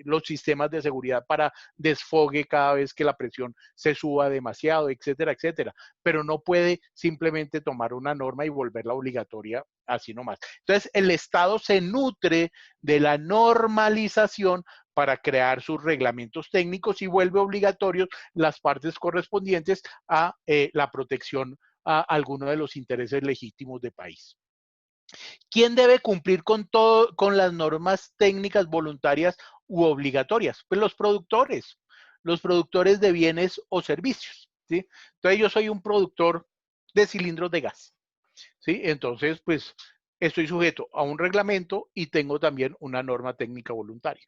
los sistemas de seguridad para desfogue cada vez que la presión se suba demasiado, etcétera, etcétera. Pero no puede simplemente tomar una norma y volverla obligatoria así nomás. Entonces, el Estado se nutre de la normalización para crear sus reglamentos técnicos y vuelve obligatorios las partes correspondientes a la protección a alguno de los intereses legítimos del país. ¿Quién debe cumplir con las normas técnicas voluntarias u obligatorias? Pues los productores de bienes o servicios, ¿sí? Entonces yo soy un productor de cilindros de gas. ¿sí? Entonces, pues, estoy sujeto a un reglamento y tengo también una norma técnica voluntaria.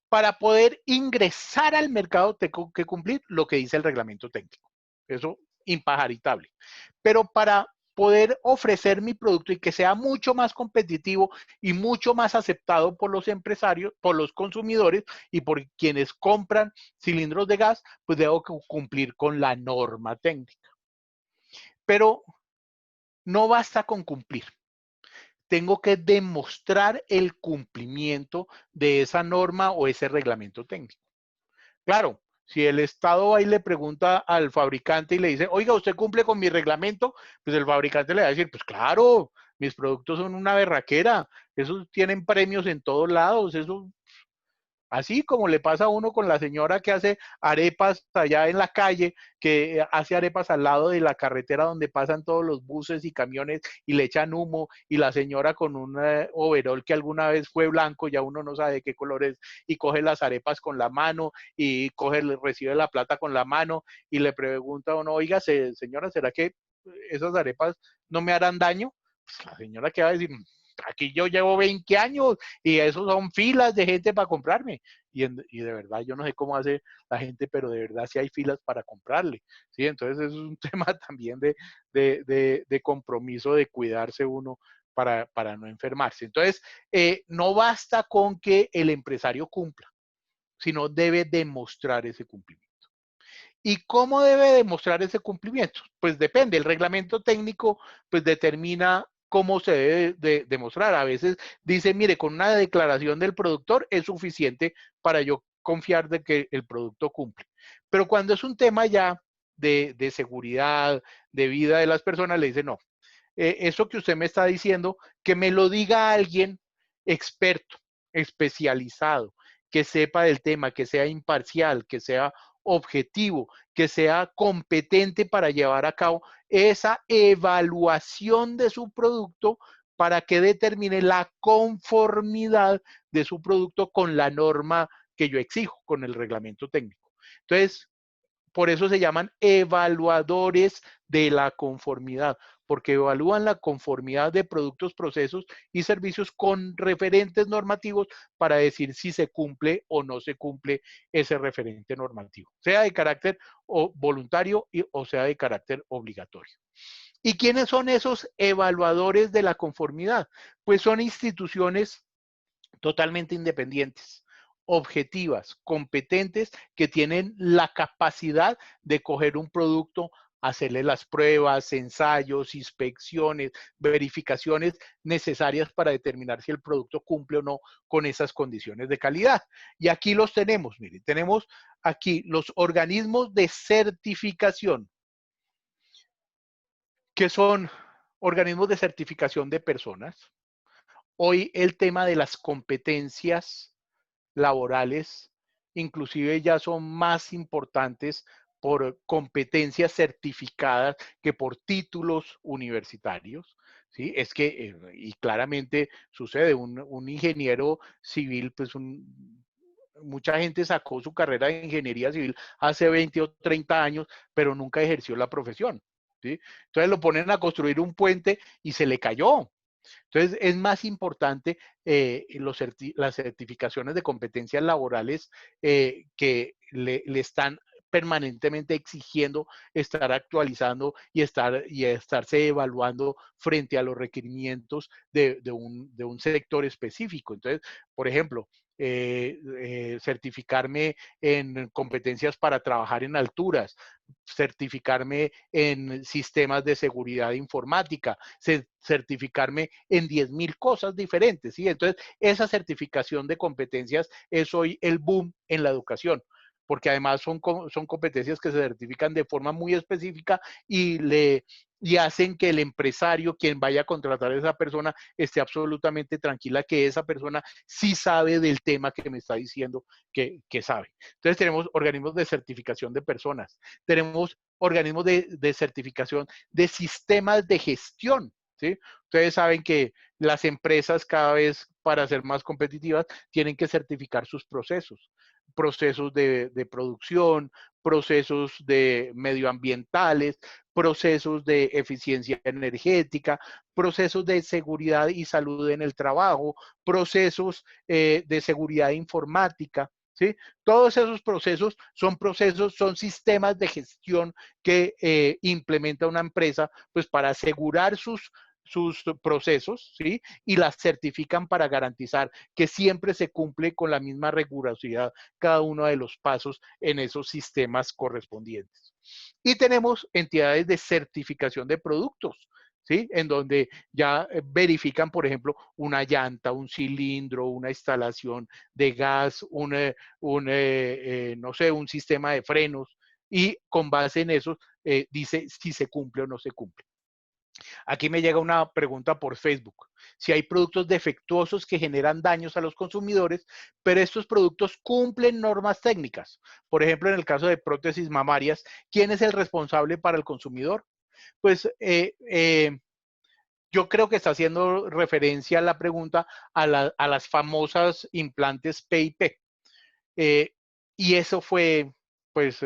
Para poder ingresar al mercado tengo que cumplir lo que dice el reglamento técnico. Eso impajaritable. Pero para poder ofrecer mi producto y que sea mucho más competitivo y mucho más aceptado por los empresarios, por los consumidores y por quienes compran cilindros de gas, pues debo cumplir con la norma técnica. Pero no basta con cumplir. Tengo que demostrar el cumplimiento de esa norma o ese reglamento técnico. Claro, si el Estado va y le pregunta al fabricante y le dice, oiga, ¿usted cumple con mi reglamento? Pues el fabricante le va a decir, pues claro, mis productos son una berraquera, esos tienen premios en todos lados, eso así como le pasa a uno con la señora que hace arepas allá en la calle, que hace arepas al lado de la carretera donde pasan todos los buses y camiones y le echan humo, y la señora con un overol que alguna vez fue blanco, ya uno no sabe de qué color es, y coge las arepas con la mano y recibe la plata con la mano y le pregunta a uno, oiga, señora, ¿será que esas arepas no me harán daño? Pues la señora que va a decir, aquí yo llevo 20 años y eso son filas de gente para comprarme. Y de verdad yo no sé cómo hace la gente, pero de verdad sí hay filas para comprarle. ¿Sí? Entonces es un tema también de compromiso, de cuidarse uno para no enfermarse. Entonces, no basta con que el empresario cumpla, sino debe demostrar ese cumplimiento. ¿Y cómo debe demostrar ese cumplimiento? Pues depende, el reglamento técnico pues determina cómo se debe de demostrar. A veces dice, mire, con una declaración del productor es suficiente para yo confiar de que el producto cumple. Pero cuando es un tema ya de seguridad, de vida de las personas, le dice, no, eso que usted me está diciendo, que me lo diga alguien experto, especializado, que sepa del tema, que sea imparcial, que sea objetivo, que sea competente para llevar a cabo esa evaluación de su producto para que determine la conformidad de su producto con la norma que yo exijo, con el reglamento técnico. Entonces, por eso se llaman evaluadores de la conformidad, porque evalúan la conformidad de productos, procesos y servicios con referentes normativos para decir si se cumple o no se cumple ese referente normativo, sea de carácter voluntario o sea de carácter obligatorio. ¿Y quiénes son esos evaluadores de la conformidad? Pues son instituciones totalmente independientes, objetivas, competentes, que tienen la capacidad de coger un producto, hacerle las pruebas, ensayos, inspecciones, verificaciones necesarias para determinar si el producto cumple o no con esas condiciones de calidad. Y aquí los tenemos, miren, tenemos aquí los organismos de certificación, que son organismos de certificación de personas. Hoy el tema de las competencias laborales, inclusive ya son más importantes por competencias certificadas que por títulos universitarios. ¿Sí? Es que, y claramente sucede, un ingeniero civil, pues mucha gente sacó su carrera de ingeniería civil hace 20 o 30 años, pero nunca ejerció la profesión. ¿Sí? Entonces lo ponen a construir un puente y se le cayó. Entonces, es más importante las certificaciones de competencias laborales que le están permanentemente exigiendo estar actualizando y estarse evaluando frente a los requerimientos de un sector específico. Entonces, por ejemplo, certificarme en competencias para trabajar en alturas, certificarme en sistemas de seguridad informática, certificarme en 10,000 cosas diferentes, ¿sí? Entonces, esa certificación de competencias es hoy el boom en la educación, porque además son competencias que se certifican de forma muy específica y hacen que el empresario, quien vaya a contratar a esa persona, esté absolutamente tranquila que esa persona sí sabe del tema que me está diciendo que sabe. Entonces tenemos organismos de certificación de personas, tenemos organismos de certificación de sistemas de gestión, ¿sí? Ustedes saben que las empresas cada vez para ser más competitivas tienen que certificar sus procesos de producción, procesos de medioambientales, procesos de eficiencia energética, procesos de seguridad y salud en el trabajo, procesos de seguridad informática, ¿sí? Todos esos procesos, son sistemas de gestión que implementa una empresa, pues para asegurar sus procesos, ¿sí? Y las certifican para garantizar que siempre se cumple con la misma rigurosidad cada uno de los pasos en esos sistemas correspondientes. Y tenemos entidades de certificación de productos, ¿sí? En donde ya verifican, por ejemplo, una llanta, un cilindro, una instalación de gas, no sé, un sistema de frenos, y con base en eso dice si se cumple o no se cumple. Aquí me llega una pregunta por Facebook. Si hay productos defectuosos que generan daños a los consumidores, pero estos productos cumplen normas técnicas. Por ejemplo, en el caso de prótesis mamarias, ¿quién es el responsable para el consumidor? Pues yo creo que está haciendo referencia a la pregunta a las famosas implantes PIP. Y eso fue, pues,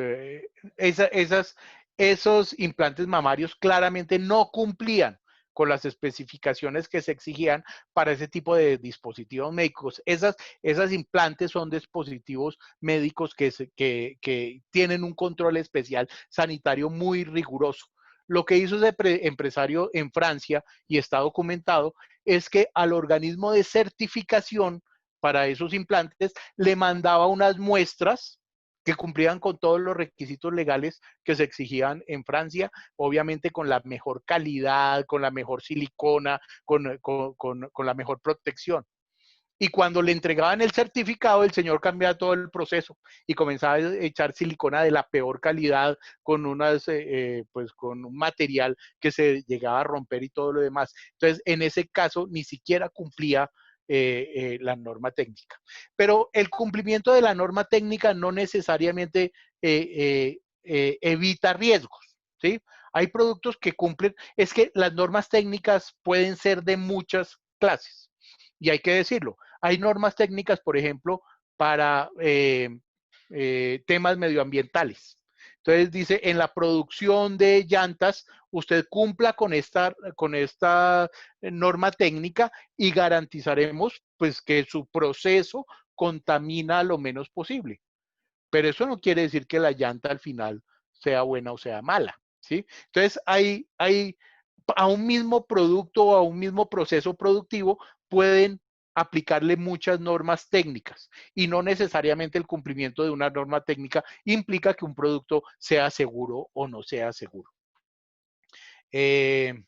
esos implantes mamarios claramente no cumplían con las especificaciones que se exigían para ese tipo de dispositivos médicos. Esas implantes son dispositivos médicos que tienen un control especial sanitario muy riguroso. Lo que hizo ese empresario en Francia, y está documentado, es que al organismo de certificación para esos implantes le mandaba unas muestras que cumplían con todos los requisitos legales que se exigían en Francia, obviamente con la mejor calidad, con la mejor silicona, con la mejor protección. Y cuando le entregaban el certificado, el señor cambiaba todo el proceso y comenzaba a echar silicona de la peor calidad pues con un material que se llegaba a romper y todo lo demás. Entonces, en ese caso, ni siquiera cumplía la norma técnica. Pero el cumplimiento de la norma técnica no necesariamente evita riesgos, ¿sí? Hay productos que cumplen, es que las normas técnicas pueden ser de muchas clases, y hay que decirlo. Hay normas técnicas, por ejemplo, para temas medioambientales. Entonces dice, en la producción de llantas, usted cumpla con esta norma técnica y garantizaremos pues que su proceso contamina lo menos posible. Pero eso no quiere decir que la llanta al final sea buena o sea mala, ¿sí? Entonces a un mismo producto o a un mismo proceso productivo pueden aplicarle muchas normas técnicas, y no necesariamente el cumplimiento de una norma técnica implica que un producto sea seguro o no sea seguro. Si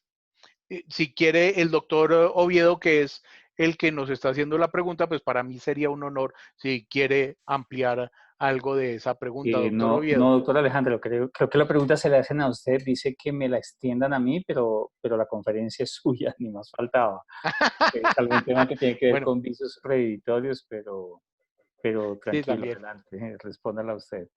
quiere el doctor Oviedo, que es el que nos está haciendo la pregunta, pues para mí sería un honor si quiere ampliar algo de esa pregunta, doctor No, Oviedo. no, doctor Alejandro, creo que la pregunta se le hacen a usted. Dice que me la extiendan a mí, pero la conferencia es suya, ni más faltaba. Es algún tema que tiene que ver Bueno, con visos redditorios, pero sí, tranquilo, también. adelante, respóndala usted.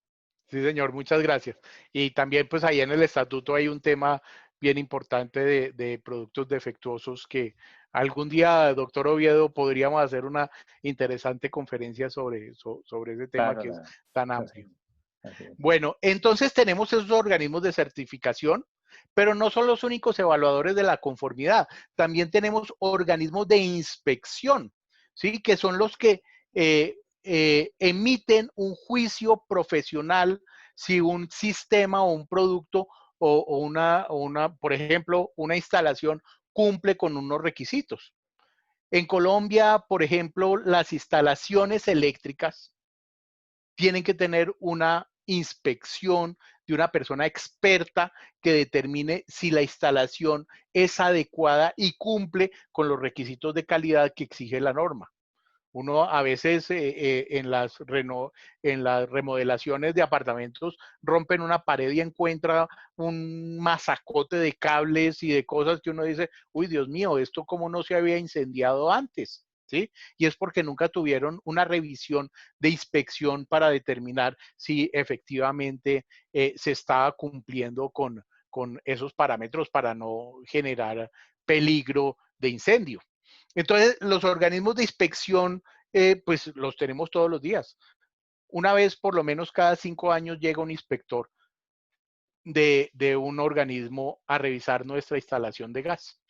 Sí, señor, muchas gracias. Y también, pues ahí en el estatuto hay un tema bien importante de productos defectuosos que algún día, doctor Oviedo, podríamos hacer una interesante conferencia sobre ese tema Claro, que es tan así, amplio. así es. Bueno, entonces tenemos esos organismos de certificación, pero no son los únicos evaluadores de la conformidad. También tenemos organismos de inspección, ¿sí? Que son los que emiten un juicio profesional si un sistema o un producto por ejemplo, una instalación cumple con unos requisitos. En Colombia, por ejemplo, las instalaciones eléctricas tienen que tener una inspección de una persona experta que determine si la instalación es adecuada y cumple con los requisitos de calidad que exige la norma. Uno a veces en las remodelaciones de apartamentos rompen una pared y encuentra un masacote de cables y de cosas que uno dice, uy, Dios mío, esto cómo no se había incendiado antes, ¿sí? Y es porque nunca tuvieron una revisión de inspección para determinar si efectivamente se estaba cumpliendo con esos parámetros para no generar peligro de incendio. Entonces, los organismos de inspección, pues los tenemos todos los días. una vez por lo menos cada 5 años llega un inspector de un organismo a revisar nuestra instalación de gas.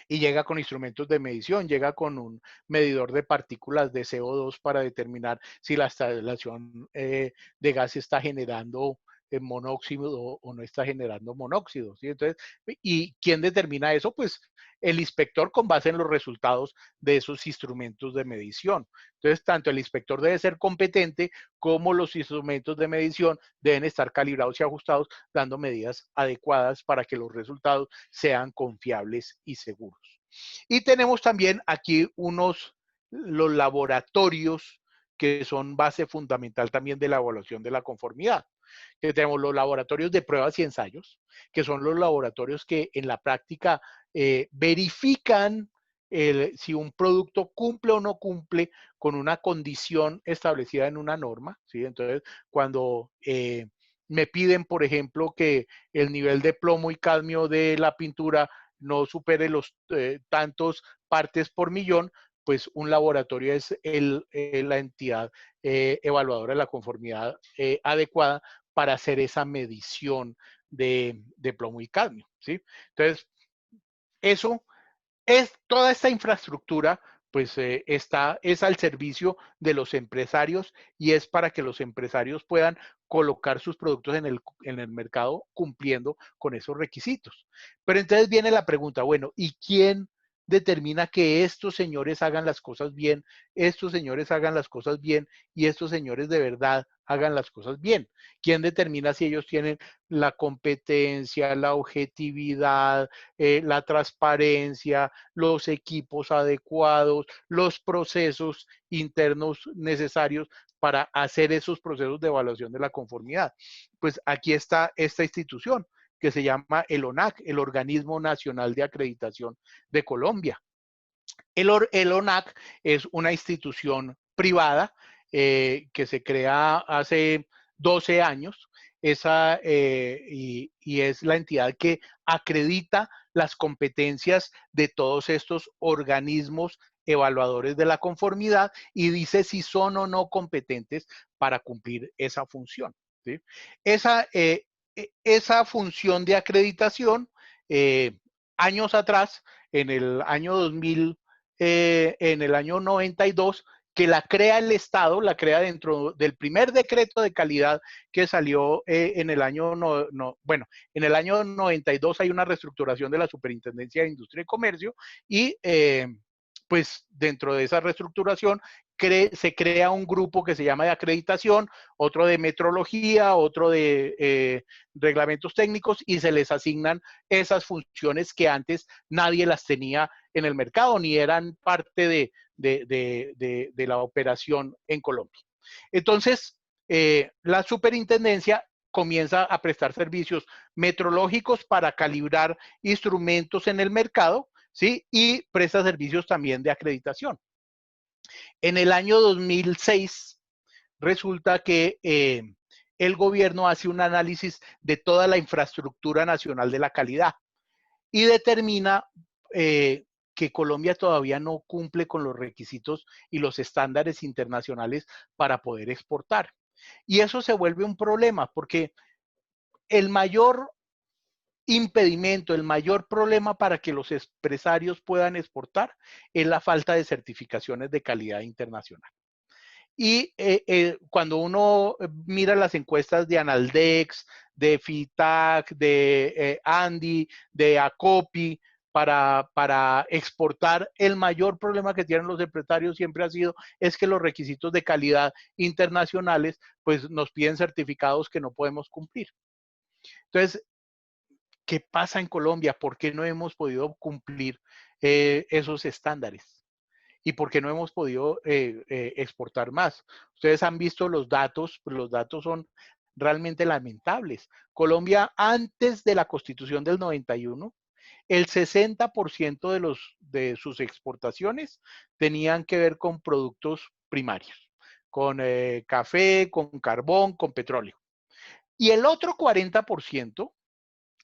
Y llega con instrumentos de medición, llega con un medidor de partículas de CO2 para determinar si la instalación de gas está generando monóxido o no está generando monóxido, ¿sí? Entonces, ¿y quién determina eso? Pues el inspector con base en los resultados de esos instrumentos de medición. Entonces, tanto el inspector debe ser competente como los instrumentos de medición deben estar calibrados y ajustados, dando medidas adecuadas para que los resultados sean confiables y seguros. Y tenemos también aquí los laboratorios que son base fundamental también de la evaluación de la conformidad. Que tenemos los laboratorios de pruebas y ensayos, que son los laboratorios que en la práctica verifican si un producto cumple o no cumple con una condición establecida en una norma, ¿sí? Entonces, cuando me piden, por ejemplo, que el nivel de plomo y cadmio de la pintura no supere los tantos partes por millón, pues un laboratorio es la entidad evaluadora de la conformidad adecuada para hacer esa medición de plomo y cadmio, ¿sí? Entonces, eso es toda esta infraestructura, pues es al servicio de los empresarios y es para que los empresarios puedan colocar sus productos en el mercado cumpliendo con esos requisitos. Pero entonces viene la pregunta, bueno, ¿y quién determina que estos señores hagan las cosas bien, estos señores hagan las cosas bien y estos señores de verdad hagan las cosas bien? ¿Quién determina si ellos tienen la competencia, la objetividad, la transparencia, los equipos adecuados, los procesos internos necesarios para hacer esos procesos de evaluación de la conformidad? Pues aquí está esta institución que se llama el ONAC, el Organismo Nacional de Acreditación de Colombia. El ONAC es una institución privada que se crea hace 12 años y es la entidad que acredita las competencias de todos estos organismos evaluadores de la conformidad y dice si son o no competentes para cumplir esa función, ¿sí? Esa función de acreditación, años atrás, en el año 2000, en el año 92, que la crea el Estado, la crea dentro del primer decreto de calidad que salió en el año, en el año 92 hay una reestructuración de la Superintendencia de Industria y Comercio y pues dentro de esa reestructuración se crea un grupo que se llama de acreditación, otro de metrología, otro de reglamentos técnicos y se les asignan esas funciones que antes nadie las tenía en el mercado ni eran parte de la operación en Colombia. Entonces, la superintendencia comienza a prestar servicios metrológicos para calibrar instrumentos en el mercado, ¿sí? Y presta servicios también de acreditación. En el año 2006 resulta que el gobierno hace un análisis de toda la infraestructura nacional de la calidad y determina que Colombia todavía no cumple con los requisitos y los estándares internacionales para poder exportar. Y eso se vuelve un problema porque el mayor impedimento, el mayor problema para que los empresarios puedan exportar es la falta de certificaciones de calidad internacional. Y cuando uno mira las encuestas de Analdex, de FITAC, de Andy, de Acopi, para exportar, el mayor problema que tienen los empresarios siempre ha sido es que los requisitos de calidad internacionales pues nos piden certificados que no podemos cumplir. Entonces, ¿qué pasa en Colombia? ¿Por qué no hemos podido cumplir esos estándares? ¿Y por qué no hemos podido exportar más? Ustedes han visto los datos son realmente lamentables. Colombia, antes de la Constitución del 91, el 60% de sus exportaciones tenían que ver con productos primarios, con café, con carbón, con petróleo. Y el otro 40%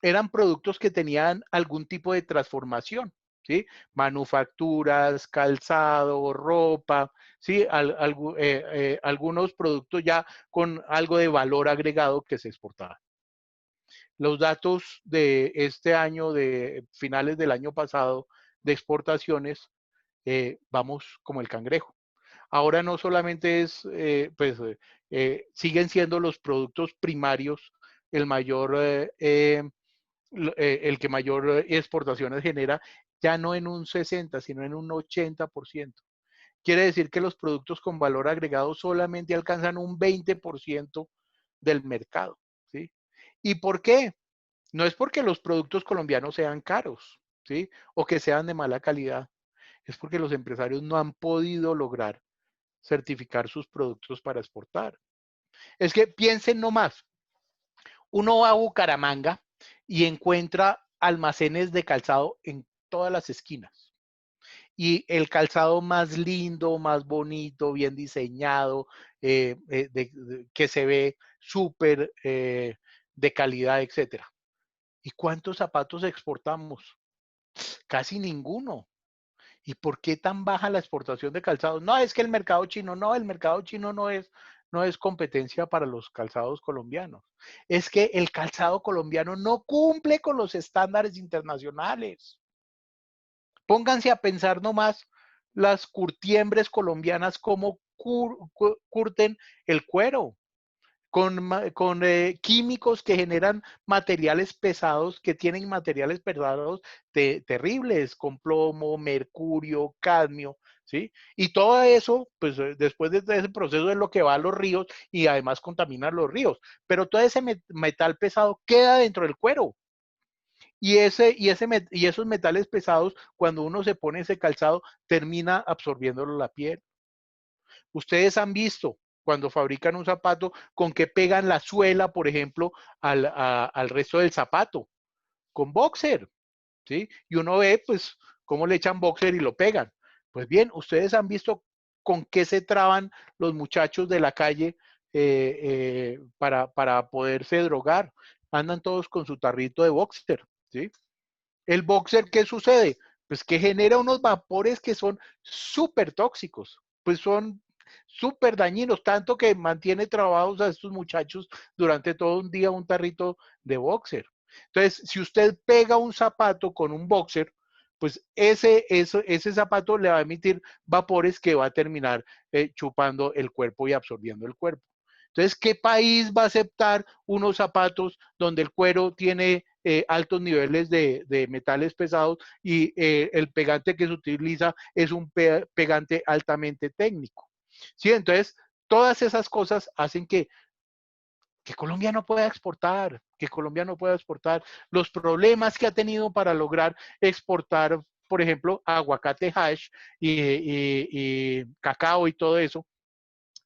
eran productos que tenían algún tipo de transformación, ¿sí? Manufacturas, calzado, ropa, ¿sí? Algunos productos ya con algo de valor agregado que se exportaban. Los datos de este año, de finales del año pasado, de exportaciones, vamos como el cangrejo. Ahora no solamente es, siguen siendo los productos primarios el mayor, el que mayor exportaciones genera, ya no en un 60, sino en un 80%. Quiere decir que los productos con valor agregado solamente alcanzan un 20% del mercado, ¿sí? ¿Y por qué? No es porque los productos colombianos sean caros, ¿sí? O que sean de mala calidad. Es porque los empresarios no han podido lograr certificar sus productos para exportar. Es que piensen nomás, uno va a Bucaramanga y encuentra almacenes de calzado en todas las esquinas. Y el calzado más lindo, más bonito, bien diseñado, que se ve súper de calidad, etcétera. ¿Y cuántos zapatos exportamos? Casi ninguno. ¿Y por qué tan baja la exportación de calzados? No, es que el mercado chino, no, el mercado chino no es competencia para los calzados colombianos. Es que el calzado colombiano no cumple con los estándares internacionales. Pónganse a pensar nomás las curtiembres colombianas, cómo curten el cuero con químicos que generan materiales pesados, que tienen materiales pesados terribles, con plomo, mercurio, cadmio, ¿sí? Y todo eso, pues después de ese proceso es lo que va a los ríos y además contamina los ríos. Pero todo ese metal pesado queda dentro del cuero. Y esos metales pesados, cuando uno se pone ese calzado, termina absorbiéndolo la piel. Ustedes han visto cuando fabrican un zapato con que pegan la suela, por ejemplo, al resto del zapato, con boxer, ¿sí? Y uno ve, pues, cómo le echan boxer y lo pegan. Pues bien, ustedes han visto con qué se traban los muchachos de la calle para poderse drogar. Andan todos con su tarrito de boxer, ¿sí? El boxer, ¿qué sucede? Pues que genera unos vapores que son súper tóxicos, pues son súper dañinos, tanto que mantiene trabados a estos muchachos durante todo un día un tarrito de boxer. Entonces, si usted pega un zapato con un boxer, pues ese zapato le va a emitir vapores que va a terminar chupando el cuerpo y absorbiendo el cuerpo. Entonces, ¿qué país va a aceptar unos zapatos donde el cuero tiene altos niveles de metales pesados y el pegante que se utiliza es un pegante altamente técnico? ¿Sí? Entonces, todas esas cosas hacen que Colombia no pueda exportar, que Colombia no pueda exportar. Los problemas que ha tenido para lograr exportar, por ejemplo, aguacate hash y cacao y todo eso,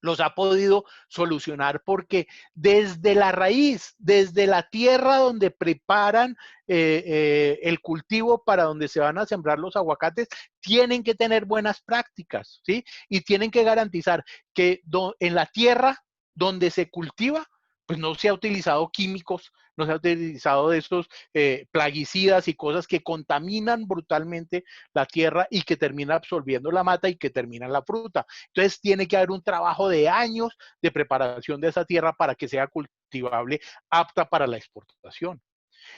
los ha podido solucionar porque desde la raíz, desde la tierra donde preparan el cultivo para donde se van a sembrar los aguacates, tienen que tener buenas prácticas, ¿sí? Y tienen que garantizar que en la tierra donde se cultiva, pues no se ha utilizado químicos, no se ha utilizado de estos plaguicidas y cosas que contaminan brutalmente la tierra y que termina absorbiendo la mata y que termina la fruta. Entonces tiene que haber un trabajo de años de preparación de esa tierra para que sea cultivable, apta para la exportación.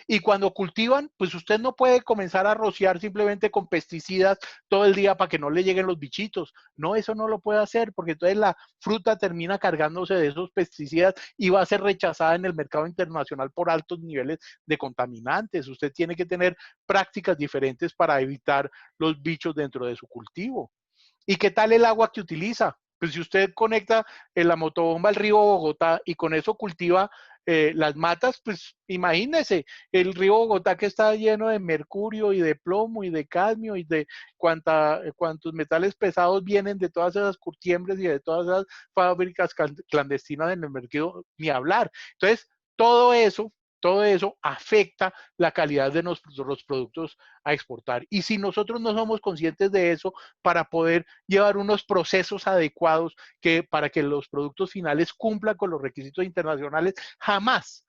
Y cuando cultivan, pues usted no puede comenzar a rociar simplemente con pesticidas todo el día para que no le lleguen los bichitos. No, eso no lo puede hacer porque entonces la fruta termina cargándose de esos pesticidas y va a ser rechazada en el mercado internacional por altos niveles de contaminantes. Usted tiene que tener prácticas diferentes para evitar los bichos dentro de su cultivo. ¿Y qué tal el agua que utiliza? Pues si usted conecta la motobomba al río Bogotá y con eso cultiva las matas, pues imagínese, el río Bogotá que está lleno de mercurio y de plomo y de cadmio y de cuántos metales pesados vienen de todas esas curtiembres y de todas esas fábricas clandestinas en el mercado, ni hablar. Entonces, todo eso afecta la calidad de nuestros productos a exportar. Y si nosotros no somos conscientes de eso, para poder llevar unos procesos adecuados para que los productos finales cumplan con los requisitos internacionales, jamás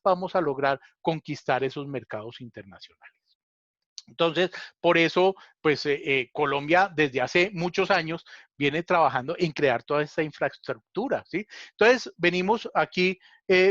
vamos a lograr conquistar esos mercados internacionales. Entonces, por eso, pues Colombia desde hace muchos años viene trabajando en crear toda esta infraestructura, ¿sí? Entonces, venimos aquí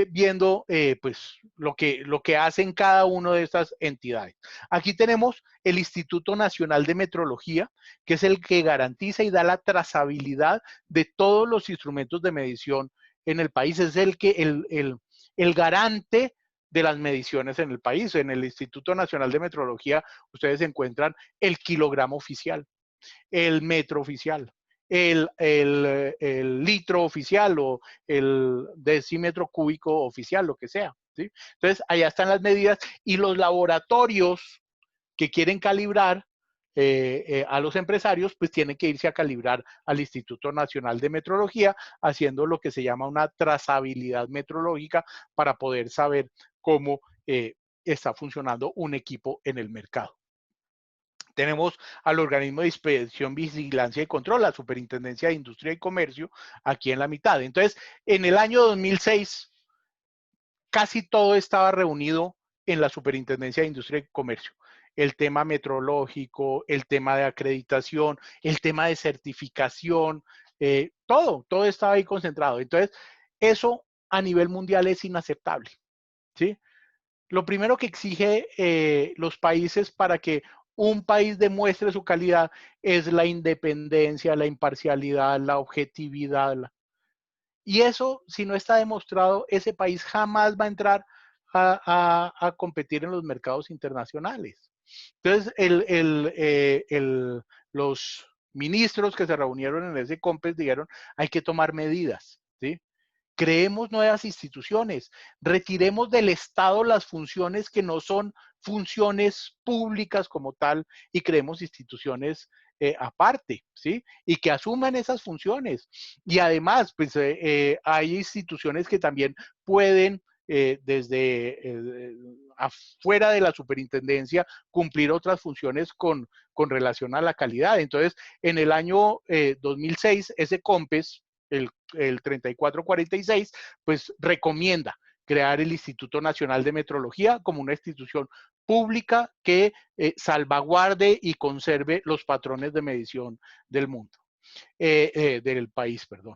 viendo pues lo que hacen cada una de estas entidades. Aquí tenemos el Instituto Nacional de Metrología, que es el que garantiza y da la trazabilidad de todos los instrumentos de medición en el país. Es el garante de las mediciones en el país. En el Instituto Nacional de Metrología ustedes encuentran el kilogramo oficial, el metro oficial, el litro oficial o el decímetro cúbico oficial, lo que sea, ¿sí? Entonces, allá están las medidas y los laboratorios que quieren calibrar a los empresarios, pues tienen que irse a calibrar al Instituto Nacional de Metrología, haciendo lo que se llama una trazabilidad metrológica para poder saber cómo está funcionando un equipo en el mercado. Tenemos al organismo de inspección, vigilancia y control, la Superintendencia de Industria y Comercio, aquí en la mitad. Entonces, en el año 2006, casi todo estaba reunido en la Superintendencia de Industria y Comercio. El tema metrológico, el tema de acreditación, el tema de certificación, todo estaba ahí concentrado. Entonces, eso a nivel mundial es inaceptable, ¿sí? Lo primero que exige los países para que un país demuestre su calidad es la independencia, la imparcialidad, la objetividad. Y eso, si no está demostrado, ese país jamás va a entrar a competir en los mercados internacionales. Entonces, los ministros que se reunieron en ese COMPES dijeron, hay que tomar medidas, ¿sí? Creemos nuevas instituciones, retiremos del Estado las funciones que no son funciones públicas como tal y creemos instituciones aparte, ¿sí? Y que asuman esas funciones. Y además, pues hay instituciones que también pueden desde afuera de la superintendencia cumplir otras funciones con relación a la calidad. Entonces, en el año 2006, ese COMPES, el 3446, pues recomienda crear el Instituto Nacional de Metrología como una institución pública que salvaguarde y conserve los patrones de medición del mundo, del país, perdón.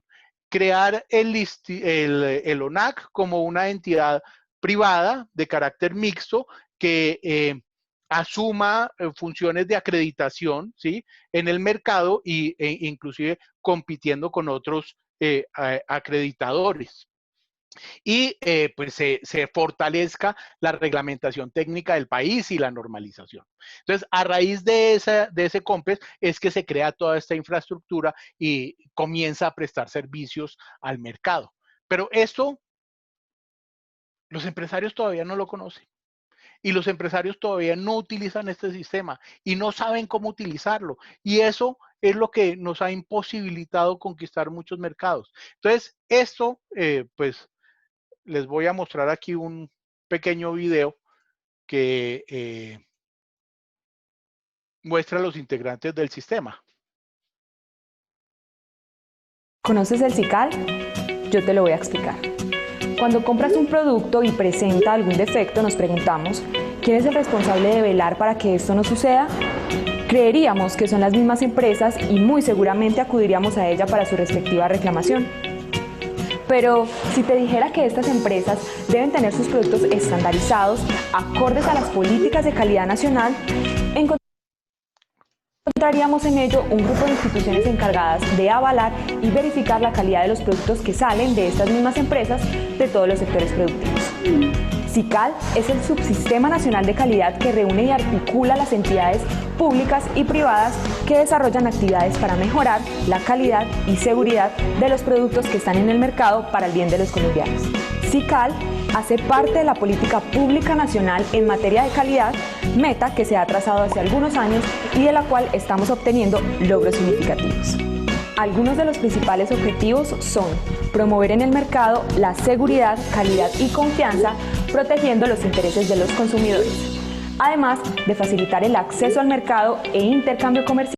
Crear el ONAC como una entidad privada de carácter mixto que asuma funciones de acreditación, ¿sí? En el mercado e inclusive compitiendo con otros acreditadores. Y pues se fortalezca la reglamentación técnica del país y la normalización. Entonces, a raíz de ese COMPES es que se crea toda esta infraestructura y comienza a prestar servicios al mercado. Pero esto, los empresarios todavía no lo conocen. Y los empresarios todavía no utilizan este sistema y no saben cómo utilizarlo. Y eso es lo que nos ha imposibilitado conquistar muchos mercados. Entonces, esto, pues, les voy a mostrar aquí un pequeño video que muestra a los integrantes del sistema. ¿Conoces el SICAL? Yo te lo voy a explicar. Cuando compras un producto y presenta algún defecto, nos preguntamos, ¿quién es el responsable de velar para que esto no suceda? Creeríamos que son las mismas empresas y muy seguramente acudiríamos a ella para su respectiva reclamación. Pero si te dijera que estas empresas deben tener sus productos estandarizados, acordes a las políticas de calidad nacional, encontraríamos en ello un grupo de instituciones encargadas de avalar y verificar la calidad de los productos que salen de estas mismas empresas de todos los sectores productivos. SICAL es el subsistema nacional de calidad que reúne y articula las entidades públicas y privadas que desarrollan actividades para mejorar la calidad y seguridad de los productos que están en el mercado para el bien de los colombianos. SICAL hace parte de la política pública nacional en materia de calidad, meta que se ha trazado hace algunos años y de la cual estamos obteniendo logros significativos. Algunos de los principales objetivos son promover en el mercado la seguridad, calidad y confianza, protegiendo los intereses de los consumidores, además de facilitar el acceso al mercado e intercambio comercial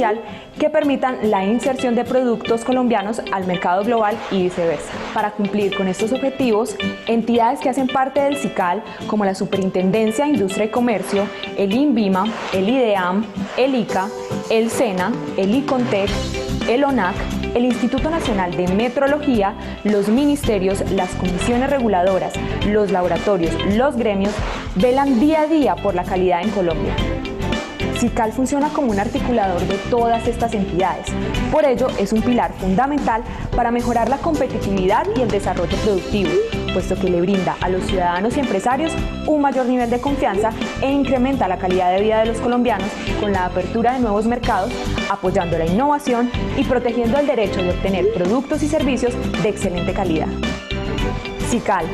comercial que permitan la inserción de productos colombianos al mercado global y viceversa. Para cumplir con estos objetivos, entidades que hacen parte del SICAL, como la Superintendencia de Industria y Comercio, el INVIMA, el IDEAM, el ICA, el SENA, el ICONTEC, el ONAC, el Instituto Nacional de Metrología, los ministerios, las comisiones reguladoras, los laboratorios, los gremios, velan día a día por la calidad en Colombia. SICAL funciona como un articulador de todas estas entidades. Por ello, es un pilar fundamental para mejorar la competitividad y el desarrollo productivo, puesto que le brinda a los ciudadanos y empresarios un mayor nivel de confianza e incrementa la calidad de vida de los colombianos con la apertura de nuevos mercados, apoyando la innovación y protegiendo el derecho de obtener productos y servicios de excelente calidad. SICAL,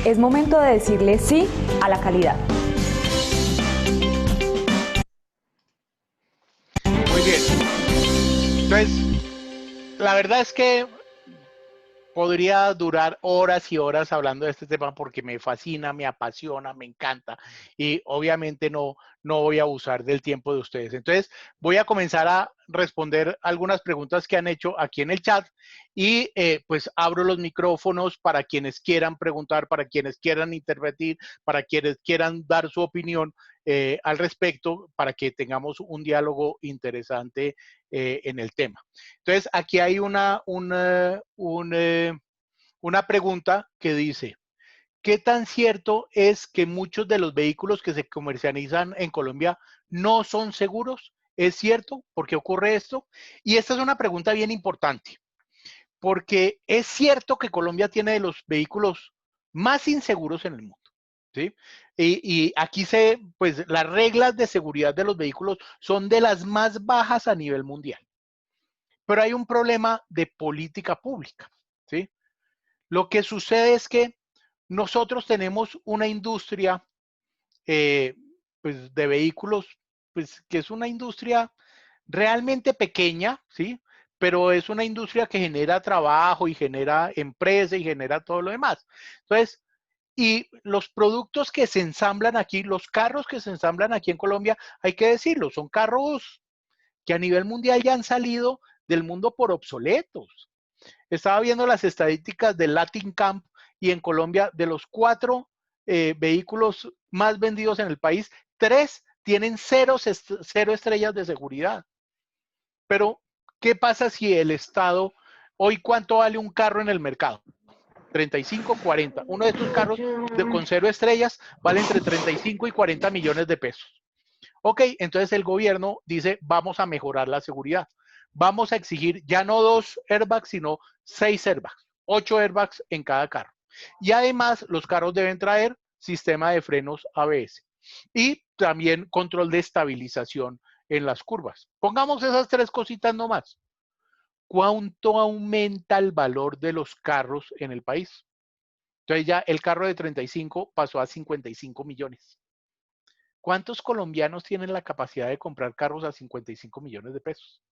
es momento de decirle sí a la calidad. Muy bien. Entonces, la verdad es que podría durar horas y horas hablando de este tema porque me fascina, me apasiona, me encanta y obviamente no voy a abusar del tiempo de ustedes. Entonces voy a comenzar a responder algunas preguntas que han hecho aquí en el chat y pues abro los micrófonos para quienes quieran preguntar, para quienes quieran intervenir, para quienes quieran dar su opinión al respecto, para que tengamos un diálogo interesante en el tema. Entonces, aquí hay una pregunta que dice, ¿qué tan cierto es que muchos de los vehículos que se comercializan en Colombia no son seguros? ¿Es cierto? ¿Por qué ocurre esto? Y esta es una pregunta bien importante, porque es cierto que Colombia tiene de los vehículos más inseguros en el mundo, ¿sí? Y aquí pues las reglas de seguridad de los vehículos son de las más bajas a nivel mundial. Pero hay un problema de política pública, ¿sí? Lo que sucede es que nosotros tenemos una industria pues de vehículos, pues que es una industria realmente pequeña, ¿sí? Pero es una industria que genera trabajo y genera empresa y genera todo lo demás. Entonces, y los productos que se ensamblan aquí, los carros que se ensamblan aquí en Colombia, hay que decirlo, son carros que a nivel mundial ya han salido del mundo por obsoletos. Estaba viendo las estadísticas del Latin Camp y en Colombia, de los 4 vehículos más vendidos en el país, 3 tienen 0 estrellas de seguridad. Pero, ¿qué pasa si el Estado, hoy cuánto vale un carro en el mercado? 35, 40. Uno de estos carros con 0 estrellas vale entre 35 y 40 millones de pesos. Ok, entonces el gobierno dice, vamos a mejorar la seguridad. Vamos a exigir ya no 2 airbags, sino 6 airbags, 8 airbags en cada carro. Y además, los carros deben traer sistema de frenos ABS y también control de estabilización en las curvas. Pongamos esas 3 cositas nomás. ¿Cuánto aumenta el valor de los carros en el país? Entonces ya el carro de 35 pasó a 55 millones. ¿Cuántos colombianos tienen la capacidad de comprar carros a 55 millones de pesos?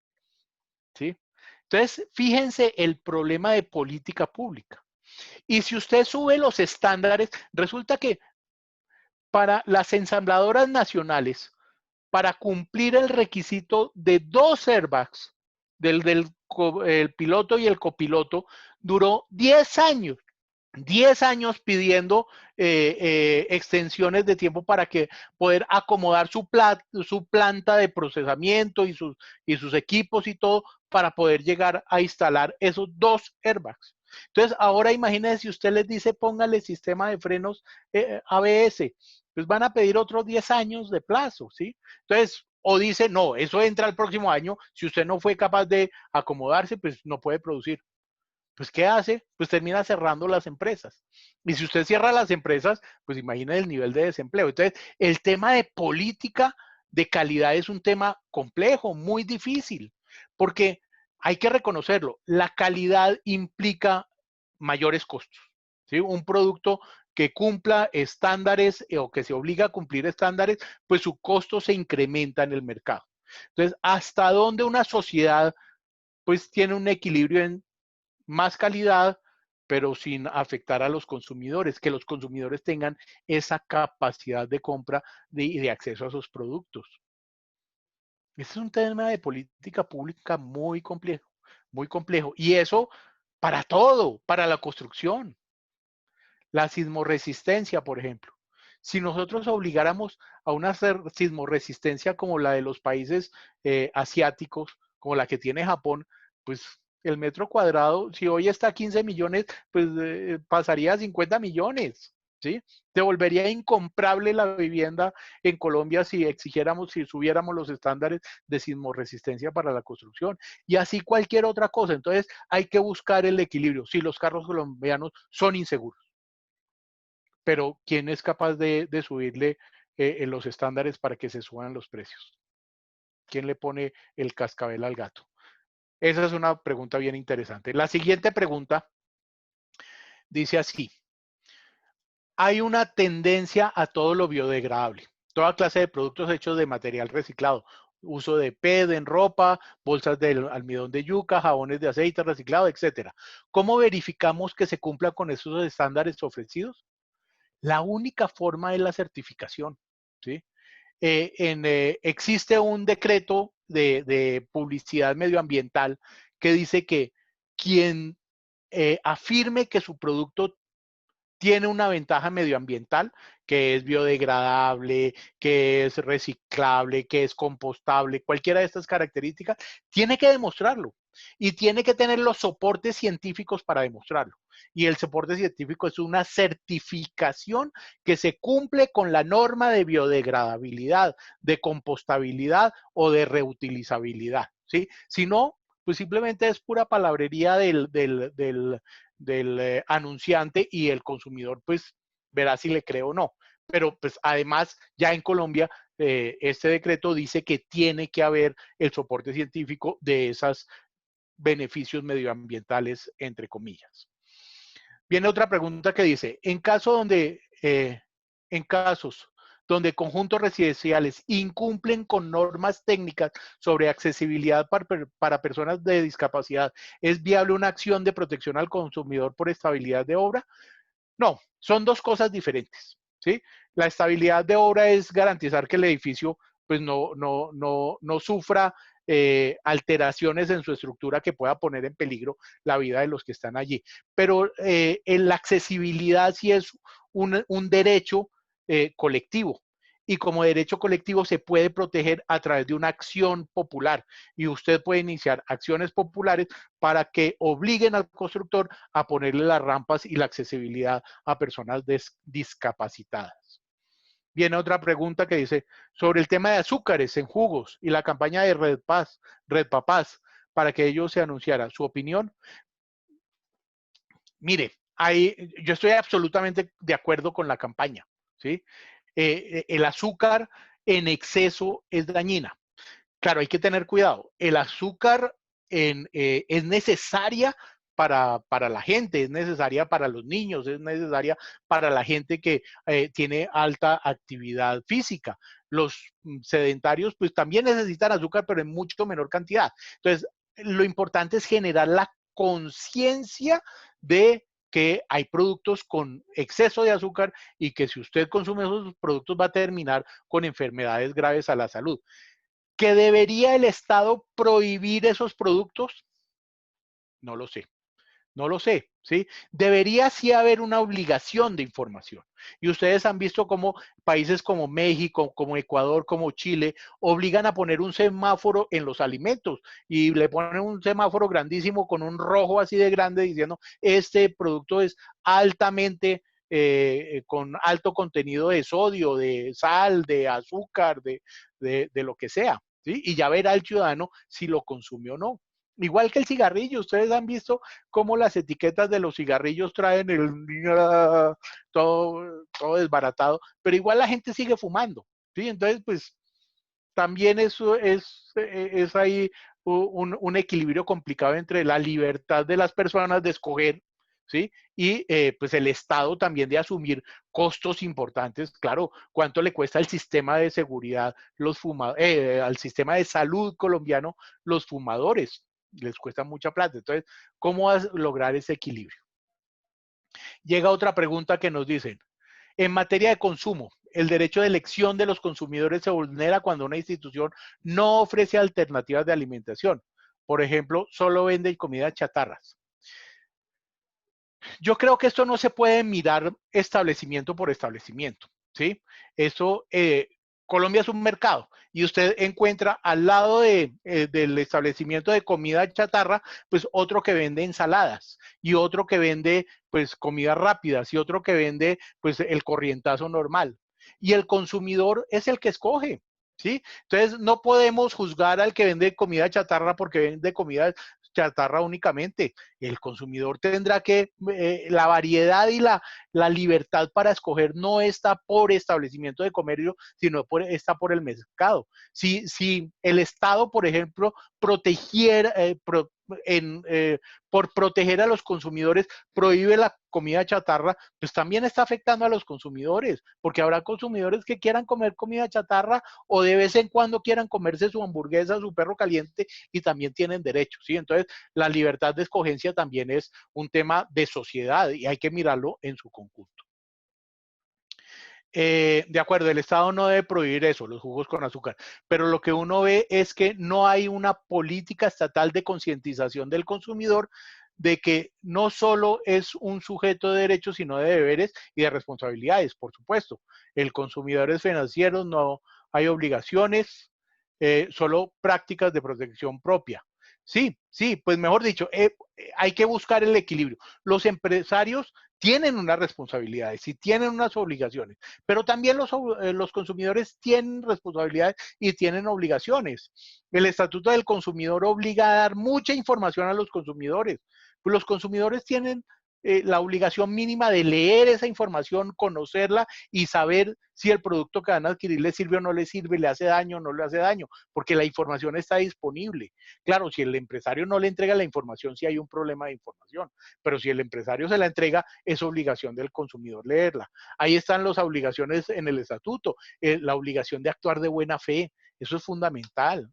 ¿Sí? Entonces, fíjense el problema de política pública. Y si usted sube los estándares, resulta que para las ensambladoras nacionales, para cumplir el requisito de 2 airbags, el piloto y el copiloto, duró 10 años. 10 años pidiendo extensiones de tiempo para que poder acomodar su planta de procesamiento y sus equipos y todo para poder llegar a instalar esos 2 airbags. Entonces, ahora imagínense si usted les dice póngale sistema de frenos ABS, pues van a pedir otros 10 años de plazo, ¿sí? Entonces, o dice, no, eso entra el próximo año, si usted no fue capaz de acomodarse, pues no puede producir. Pues, ¿qué hace? Pues termina cerrando las empresas. Y si usted cierra las empresas, pues imagine el nivel de desempleo. Entonces, el tema de política de calidad es un tema complejo, muy difícil, porque hay que reconocerlo, la calidad implica mayores costos, ¿sí? Un producto que cumpla estándares o que se obliga a cumplir estándares, pues su costo se incrementa en el mercado. Entonces, ¿hasta dónde una sociedad pues tiene un equilibrio en más calidad, pero sin afectar a los consumidores, que los consumidores tengan esa capacidad de compra y de acceso a esos productos? Este es un tema de política pública muy complejo, muy complejo. Y eso para todo, para la construcción. La sismorresistencia, por ejemplo. Si nosotros obligáramos a una sismorresistencia como la de los países asiáticos, como la que tiene Japón, pues el metro cuadrado, si hoy está a 15 millones, pues pasaría a 50 millones, ¿sí? Se volvería incomprable la vivienda en Colombia si exigiéramos, si subiéramos los estándares de sismorresistencia para la construcción. Y así cualquier otra cosa. Entonces hay que buscar el equilibrio. Si los carros colombianos son inseguros, pero ¿quién es capaz de subirle los estándares para que se suban los precios? ¿Quién le pone el cascabel al gato? Esa es una pregunta bien interesante. La siguiente pregunta dice así: hay una tendencia a todo lo biodegradable, toda clase de productos hechos de material reciclado, uso de PET en ropa, bolsas de almidón de yuca, jabones de aceite reciclado, etcétera. ¿Cómo verificamos que se cumpla con esos estándares ofrecidos? La única forma es la certificación, ¿sí? Existe un decreto de publicidad medioambiental que dice que quien afirme que su producto tiene una ventaja medioambiental, que es biodegradable, que es reciclable, que es compostable, cualquiera de estas características, tiene que demostrarlo y tiene que tener los soportes científicos para demostrarlo. Y el soporte científico es una certificación que se cumple con la norma de biodegradabilidad, de compostabilidad o de reutilizabilidad, ¿sí? Si no, pues simplemente es pura palabrería del anunciante y el consumidor pues verá si le cree o no. Pero pues además ya en Colombia este decreto dice que tiene que haber el soporte científico de esos beneficios medioambientales, entre comillas. Viene otra pregunta que dice, en casos donde conjuntos residenciales incumplen con normas técnicas sobre accesibilidad para personas de discapacidad, ¿es viable una acción de protección al consumidor por estabilidad de obra? No, son dos cosas diferentes, ¿sí? La estabilidad de obra es garantizar que el edificio pues no sufra alteraciones en su estructura que pueda poner en peligro la vida de los que están allí. Pero en la accesibilidad sí es un derecho colectivo. Y como derecho colectivo se puede proteger a través de una acción popular. Y usted puede iniciar acciones populares para que obliguen al constructor a ponerle las rampas y la accesibilidad a personas discapacitadas. Viene otra pregunta que dice, sobre el tema de azúcares en jugos y la campaña de Red Papás, para que ellos se anunciara. ¿Su opinión? Mire, yo estoy absolutamente de acuerdo con la campaña, ¿sí? El azúcar en exceso es dañina. Claro, hay que tener cuidado. El azúcar es necesaria para la gente, es necesaria para los niños, es necesaria para la gente que tiene alta actividad física. Los sedentarios pues también necesitan azúcar, pero en mucho menor cantidad. Entonces, lo importante es generar la conciencia de que hay productos con exceso de azúcar y que si usted consume esos productos va a terminar con enfermedades graves a la salud. ¿Que debería el Estado prohibir esos productos? No lo sé, no lo sé, ¿sí? Debería sí haber una obligación de información. Y ustedes han visto cómo países como México, como Ecuador, como Chile, obligan a poner un semáforo en los alimentos y le ponen un semáforo grandísimo con un rojo así de grande diciendo, este producto es altamente con alto contenido de sodio, de sal, de azúcar, de lo que sea, ¿sí? Y ya verá el ciudadano si lo consume o no. Igual que el cigarrillo, ustedes han visto cómo las etiquetas de los cigarrillos traen todo desbaratado, pero igual la gente sigue fumando, ¿sí? Entonces, pues también eso es ahí un equilibrio complicado entre la libertad de las personas de escoger, ¿sí? Y pues el Estado también de asumir costos importantes. Claro, ¿cuánto le cuesta al sistema de seguridad al sistema de salud colombiano los fumadores? Les cuesta mucha plata. Entonces, ¿cómo lograr ese equilibrio? Llega otra pregunta que nos dicen, en materia de consumo, el derecho de elección de los consumidores se vulnera cuando una institución no ofrece alternativas de alimentación. Por ejemplo, solo vende comida chatarras. Yo creo que esto no se puede mirar establecimiento por establecimiento, ¿sí? Eso, Colombia es un mercado y usted encuentra al lado del establecimiento de comida chatarra, pues otro que vende ensaladas y otro que vende, pues, comidas rápidas y otro que vende, pues, el corrientazo normal. Y el consumidor es el que escoge, ¿sí? Entonces, no podemos juzgar al que vende comida chatarra porque vende comida chatarra únicamente. El consumidor tendrá que, la variedad y la libertad para escoger no está por establecimiento de comercio, sino está por el mercado. Si el Estado, por ejemplo, protegiera, por proteger a los consumidores, prohíbe la comida chatarra, pues también está afectando a los consumidores, porque habrá consumidores que quieran comer comida chatarra o de vez en cuando quieran comerse su hamburguesa, su perro caliente y también tienen derecho, ¿sí? Entonces, la libertad de escogencia también es un tema de sociedad y hay que mirarlo en su conjunto. De acuerdo, el Estado no debe prohibir eso, los jugos con azúcar, pero lo que uno ve es que no hay una política estatal de concientización del consumidor de que no solo es un sujeto de derechos, sino de deberes y de responsabilidades, por supuesto. El consumidor es financiero, no hay obligaciones, solo prácticas de protección propia. Sí, sí, pues mejor dicho, hay que buscar el equilibrio. Los empresarios tienen unas responsabilidades y tienen unas obligaciones, pero también los consumidores tienen responsabilidades y tienen obligaciones. El Estatuto del Consumidor obliga a dar mucha información a los consumidores. Pues los consumidores tienen la obligación mínima de leer esa información, conocerla y saber si el producto que van a adquirir les sirve o no les sirve, le hace daño o no le hace daño, porque la información está disponible. Claro, si el empresario no le entrega la información, sí hay un problema de información, pero si el empresario se la entrega, es obligación del consumidor leerla. Ahí están las obligaciones en el estatuto, la obligación de actuar de buena fe. Eso es fundamental,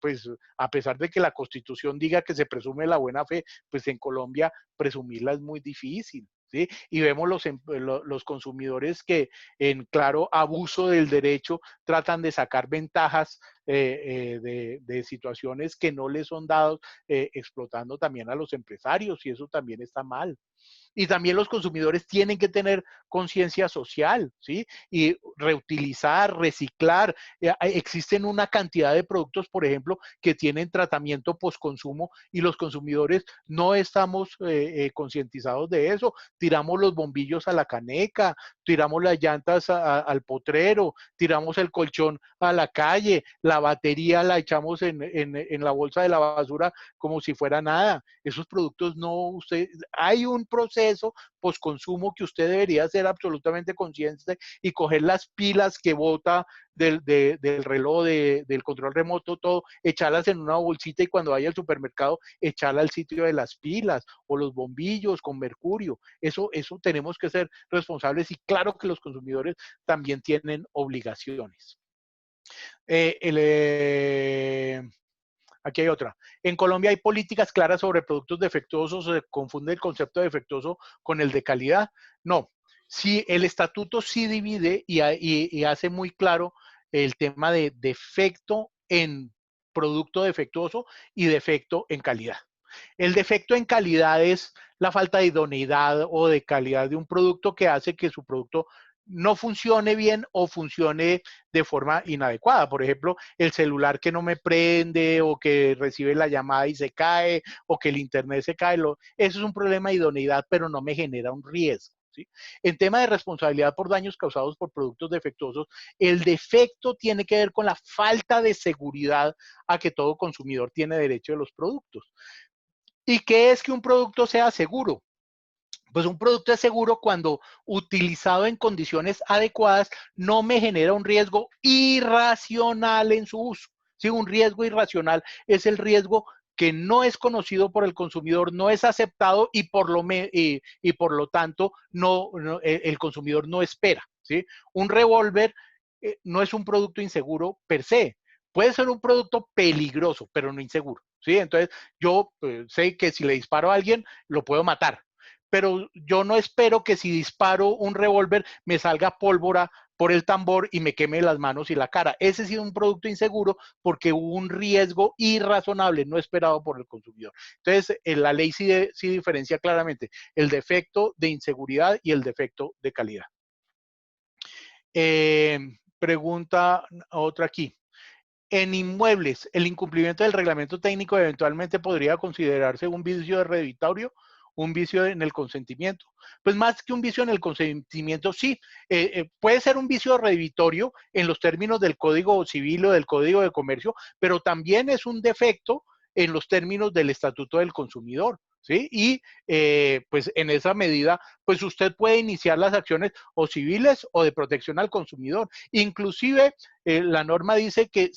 pues a pesar de que la Constitución diga que se presume la buena fe, pues en Colombia presumirla es muy difícil, ¿sí? Y vemos los consumidores que en claro abuso del derecho tratan de sacar ventajas de situaciones que no les son dados, explotando también a los empresarios y eso también está mal. Y también los consumidores tienen que tener conciencia social, ¿sí? Y reutilizar, reciclar. Existen una cantidad de productos, por ejemplo, que tienen tratamiento postconsumo y los consumidores no estamos concientizados de eso. Tiramos los bombillos a la caneca, tiramos las llantas al potrero, tiramos el colchón a la calle, la batería la echamos en la bolsa de la basura como si fuera nada. Esos productos no, hay un proceso postconsumo que usted debería ser absolutamente consciente y coger las pilas que bota del reloj, del control remoto, todo, echarlas en una bolsita y cuando vaya al supermercado, echarla al sitio de las pilas o los bombillos con mercurio. Eso tenemos que ser responsables y claro que los consumidores también tienen obligaciones. Aquí hay otra. En Colombia hay políticas claras sobre productos defectuosos, se confunde el concepto de defectuoso con el de calidad. No, sí, el estatuto sí divide y hace muy claro el tema de defecto en producto defectuoso y defecto en calidad. El defecto en calidad es la falta de idoneidad o de calidad de un producto que hace que su producto no funcione bien o funcione de forma inadecuada. Por ejemplo, el celular que no me prende o que recibe la llamada y se cae o que el internet se cae. Eso es un problema de idoneidad, pero no me genera un riesgo. ¿Sí? En tema de responsabilidad por daños causados por productos defectuosos, el defecto tiene que ver con la falta de seguridad a que todo consumidor tiene derecho de los productos. ¿Y qué es que un producto sea seguro? Pues un producto es seguro cuando utilizado en condiciones adecuadas no me genera un riesgo irracional en su uso. Sí, un riesgo irracional es el riesgo que no es conocido por el consumidor, no es aceptado y por lo tanto el consumidor no espera. ¿Sí? Un revólver no es un producto inseguro per se. Puede ser un producto peligroso, pero no inseguro. ¿Sí? Entonces, yo sé que si le disparo a alguien, lo puedo matar. pero yo no espero que si disparo un revólver me salga pólvora por el tambor y me queme las manos y la cara. Ese sí es un producto inseguro porque hubo un riesgo irrazonable, no esperado por el consumidor. Entonces, la ley sí diferencia claramente el defecto de inseguridad y el defecto de calidad. Pregunta otra aquí. En inmuebles, ¿el incumplimiento del reglamento técnico eventualmente podría considerarse un vicio de reditorio, un vicio en el consentimiento? Pues más que un vicio en el consentimiento, sí, puede ser un vicio reditorio en los términos del Código Civil o del Código de Comercio, pero también es un defecto en los términos del Estatuto del Consumidor. ¿Sí? Y pues en esa medida, pues usted puede iniciar las acciones o civiles o de protección al consumidor. Inclusive la norma dice que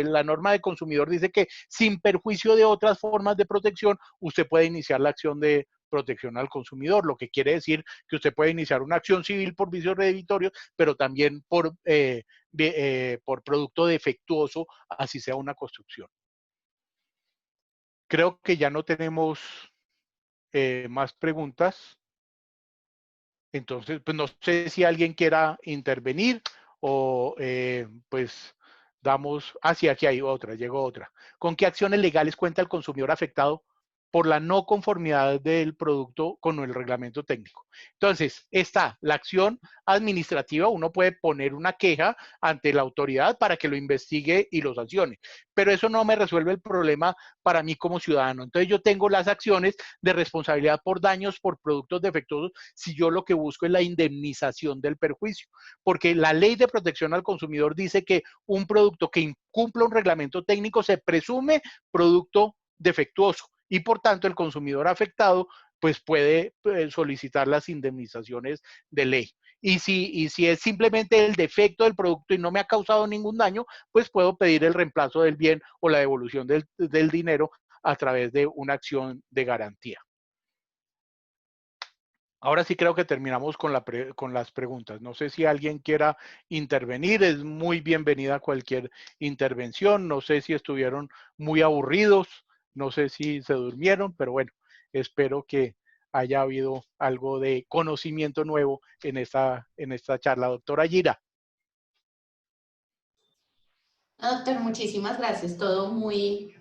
la norma de consumidor dice que sin perjuicio de otras formas de protección, usted puede iniciar la acción de protección al consumidor, lo que quiere decir que usted puede iniciar una acción civil por vicios redditorios, pero también por producto defectuoso, así sea una construcción. Creo que ya no tenemos más preguntas. Entonces, pues no sé si alguien quiera intervenir o pues damos, sí, aquí hay otra, llegó otra. ¿Con qué acciones legales cuenta el consumidor afectado por la no conformidad del producto con el reglamento técnico? Entonces, está la acción administrativa, uno puede poner una queja ante la autoridad para que lo investigue y lo sancione, pero eso no me resuelve el problema para mí como ciudadano. Entonces, yo tengo las acciones de responsabilidad por daños por productos defectuosos si yo lo que busco es la indemnización del perjuicio, porque la ley de protección al consumidor dice que un producto que incumpla un reglamento técnico se presume producto defectuoso y por tanto el consumidor afectado pues puede solicitar las indemnizaciones de ley. Y si es simplemente el defecto del producto y no me ha causado ningún daño, pues puedo pedir el reemplazo del bien o la devolución del dinero a través de una acción de garantía. Ahora sí creo que terminamos con las preguntas. No sé si alguien quiera intervenir. Es muy bienvenida cualquier intervención. No sé si estuvieron muy aburridos. No sé si se durmieron, pero bueno, espero que haya habido algo de conocimiento nuevo en esta charla. Doctora Gira. Doctor, muchísimas gracias. Todo muy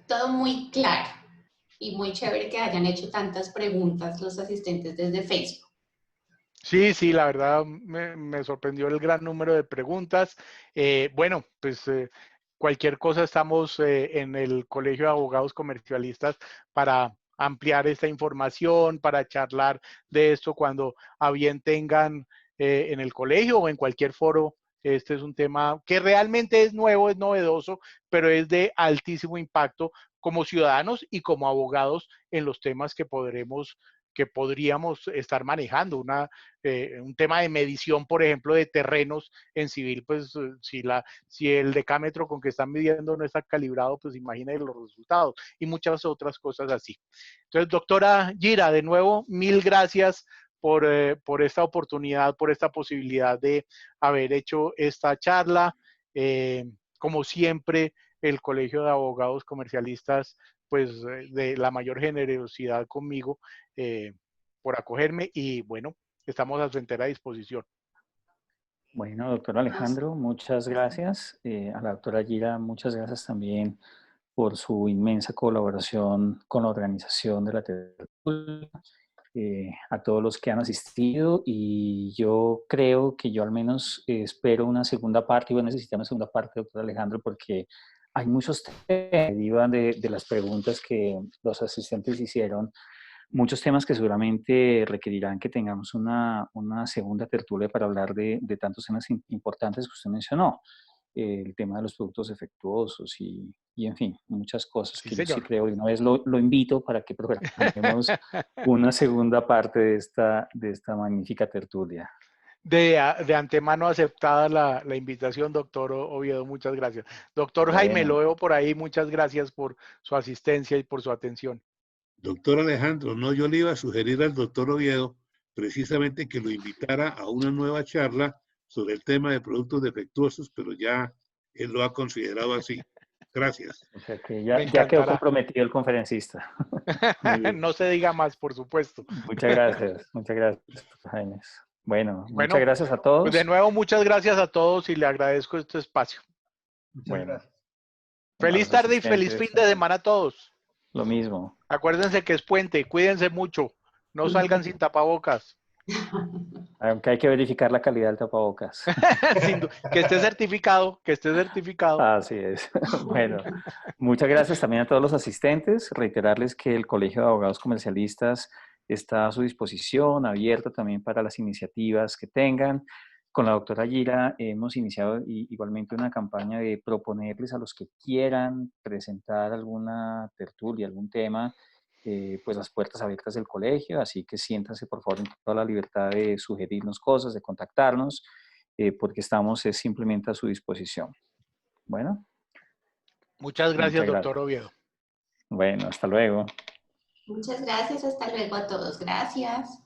claro y muy chévere que hayan hecho tantas preguntas los asistentes desde Facebook. Sí, la verdad me sorprendió el gran número de preguntas. Bueno, pues cualquier cosa estamos en el Colegio de Abogados Comercialistas para ampliar esta información, para charlar de esto cuando a bien tengan en el colegio o en cualquier foro. Este es un tema que realmente es nuevo, es novedoso, pero es de altísimo impacto como ciudadanos y como abogados en los temas que podríamos estar manejando. Un tema de medición, por ejemplo, de terrenos en civil, pues si el decámetro con que están midiendo no está calibrado, pues imagínense los resultados y muchas otras cosas así. Entonces, doctora Gira, de nuevo, mil gracias por esta oportunidad, por esta posibilidad de haber hecho esta charla. Como siempre, el Colegio de Abogados Comercialistas, pues de la mayor generosidad conmigo por acogerme y bueno, estamos a su entera disposición. Bueno, doctor Alejandro, muchas gracias. A la doctora Gira, muchas gracias también por su inmensa colaboración con la organización de la tertulia. A todos los que han asistido y yo creo que yo al menos espero una segunda parte y voy a necesitar una segunda parte, doctor Alejandro, porque hay muchos temas que derivan de las preguntas que los asistentes hicieron, muchos temas que seguramente requerirán que tengamos una segunda tertulia para hablar de tantos temas importantes que usted mencionó. El tema de los productos defectuosos y en fin, muchas cosas que yo sí creo, y una vez lo invito para que programemos una segunda parte de esta magnífica tertulia. De antemano aceptada la invitación, doctor Oviedo, muchas gracias. Doctor Jaime, lo veo por ahí, muchas gracias por su asistencia y por su atención. Doctor Alejandro, no, yo le iba a sugerir al doctor Oviedo precisamente que lo invitara a una nueva charla sobre el tema de productos defectuosos, pero ya él lo ha considerado así. Gracias. O sea que Me ya quedó encantará. comprometido el conferencista. Muy bien. No se diga más, por supuesto. Muchas gracias, profesor Jaimes. Bueno, muchas Bueno, gracias a pues todos. de nuevo, muchas gracias a todos y le agradezco este espacio. Muchas Bueno, gracias. a Feliz los tarde y feliz fin asistentes, de semana a todos. lo mismo. Acuérdense que es puente, cuídense mucho, no salgan sin tapabocas. Aunque hay que verificar la calidad del tapabocas. Que esté certificado, que esté certificado. Así es. Bueno, muchas gracias también a todos los asistentes. Reiterarles que el Colegio de Abogados Comercialistas está a su disposición, abierto también para las iniciativas que tengan. Con la doctora Gira hemos iniciado igualmente una campaña de proponerles a los que quieran presentar alguna tertulia, algún tema, pues las puertas abiertas del colegio, así que siéntanse por favor en toda la libertad de sugerirnos cosas, de contactarnos, porque estamos simplemente a su disposición. Bueno, Muchas gracias, muchas doctor gracias. Oviedo. Bueno, hasta luego. Muchas gracias, hasta luego a todos. Gracias.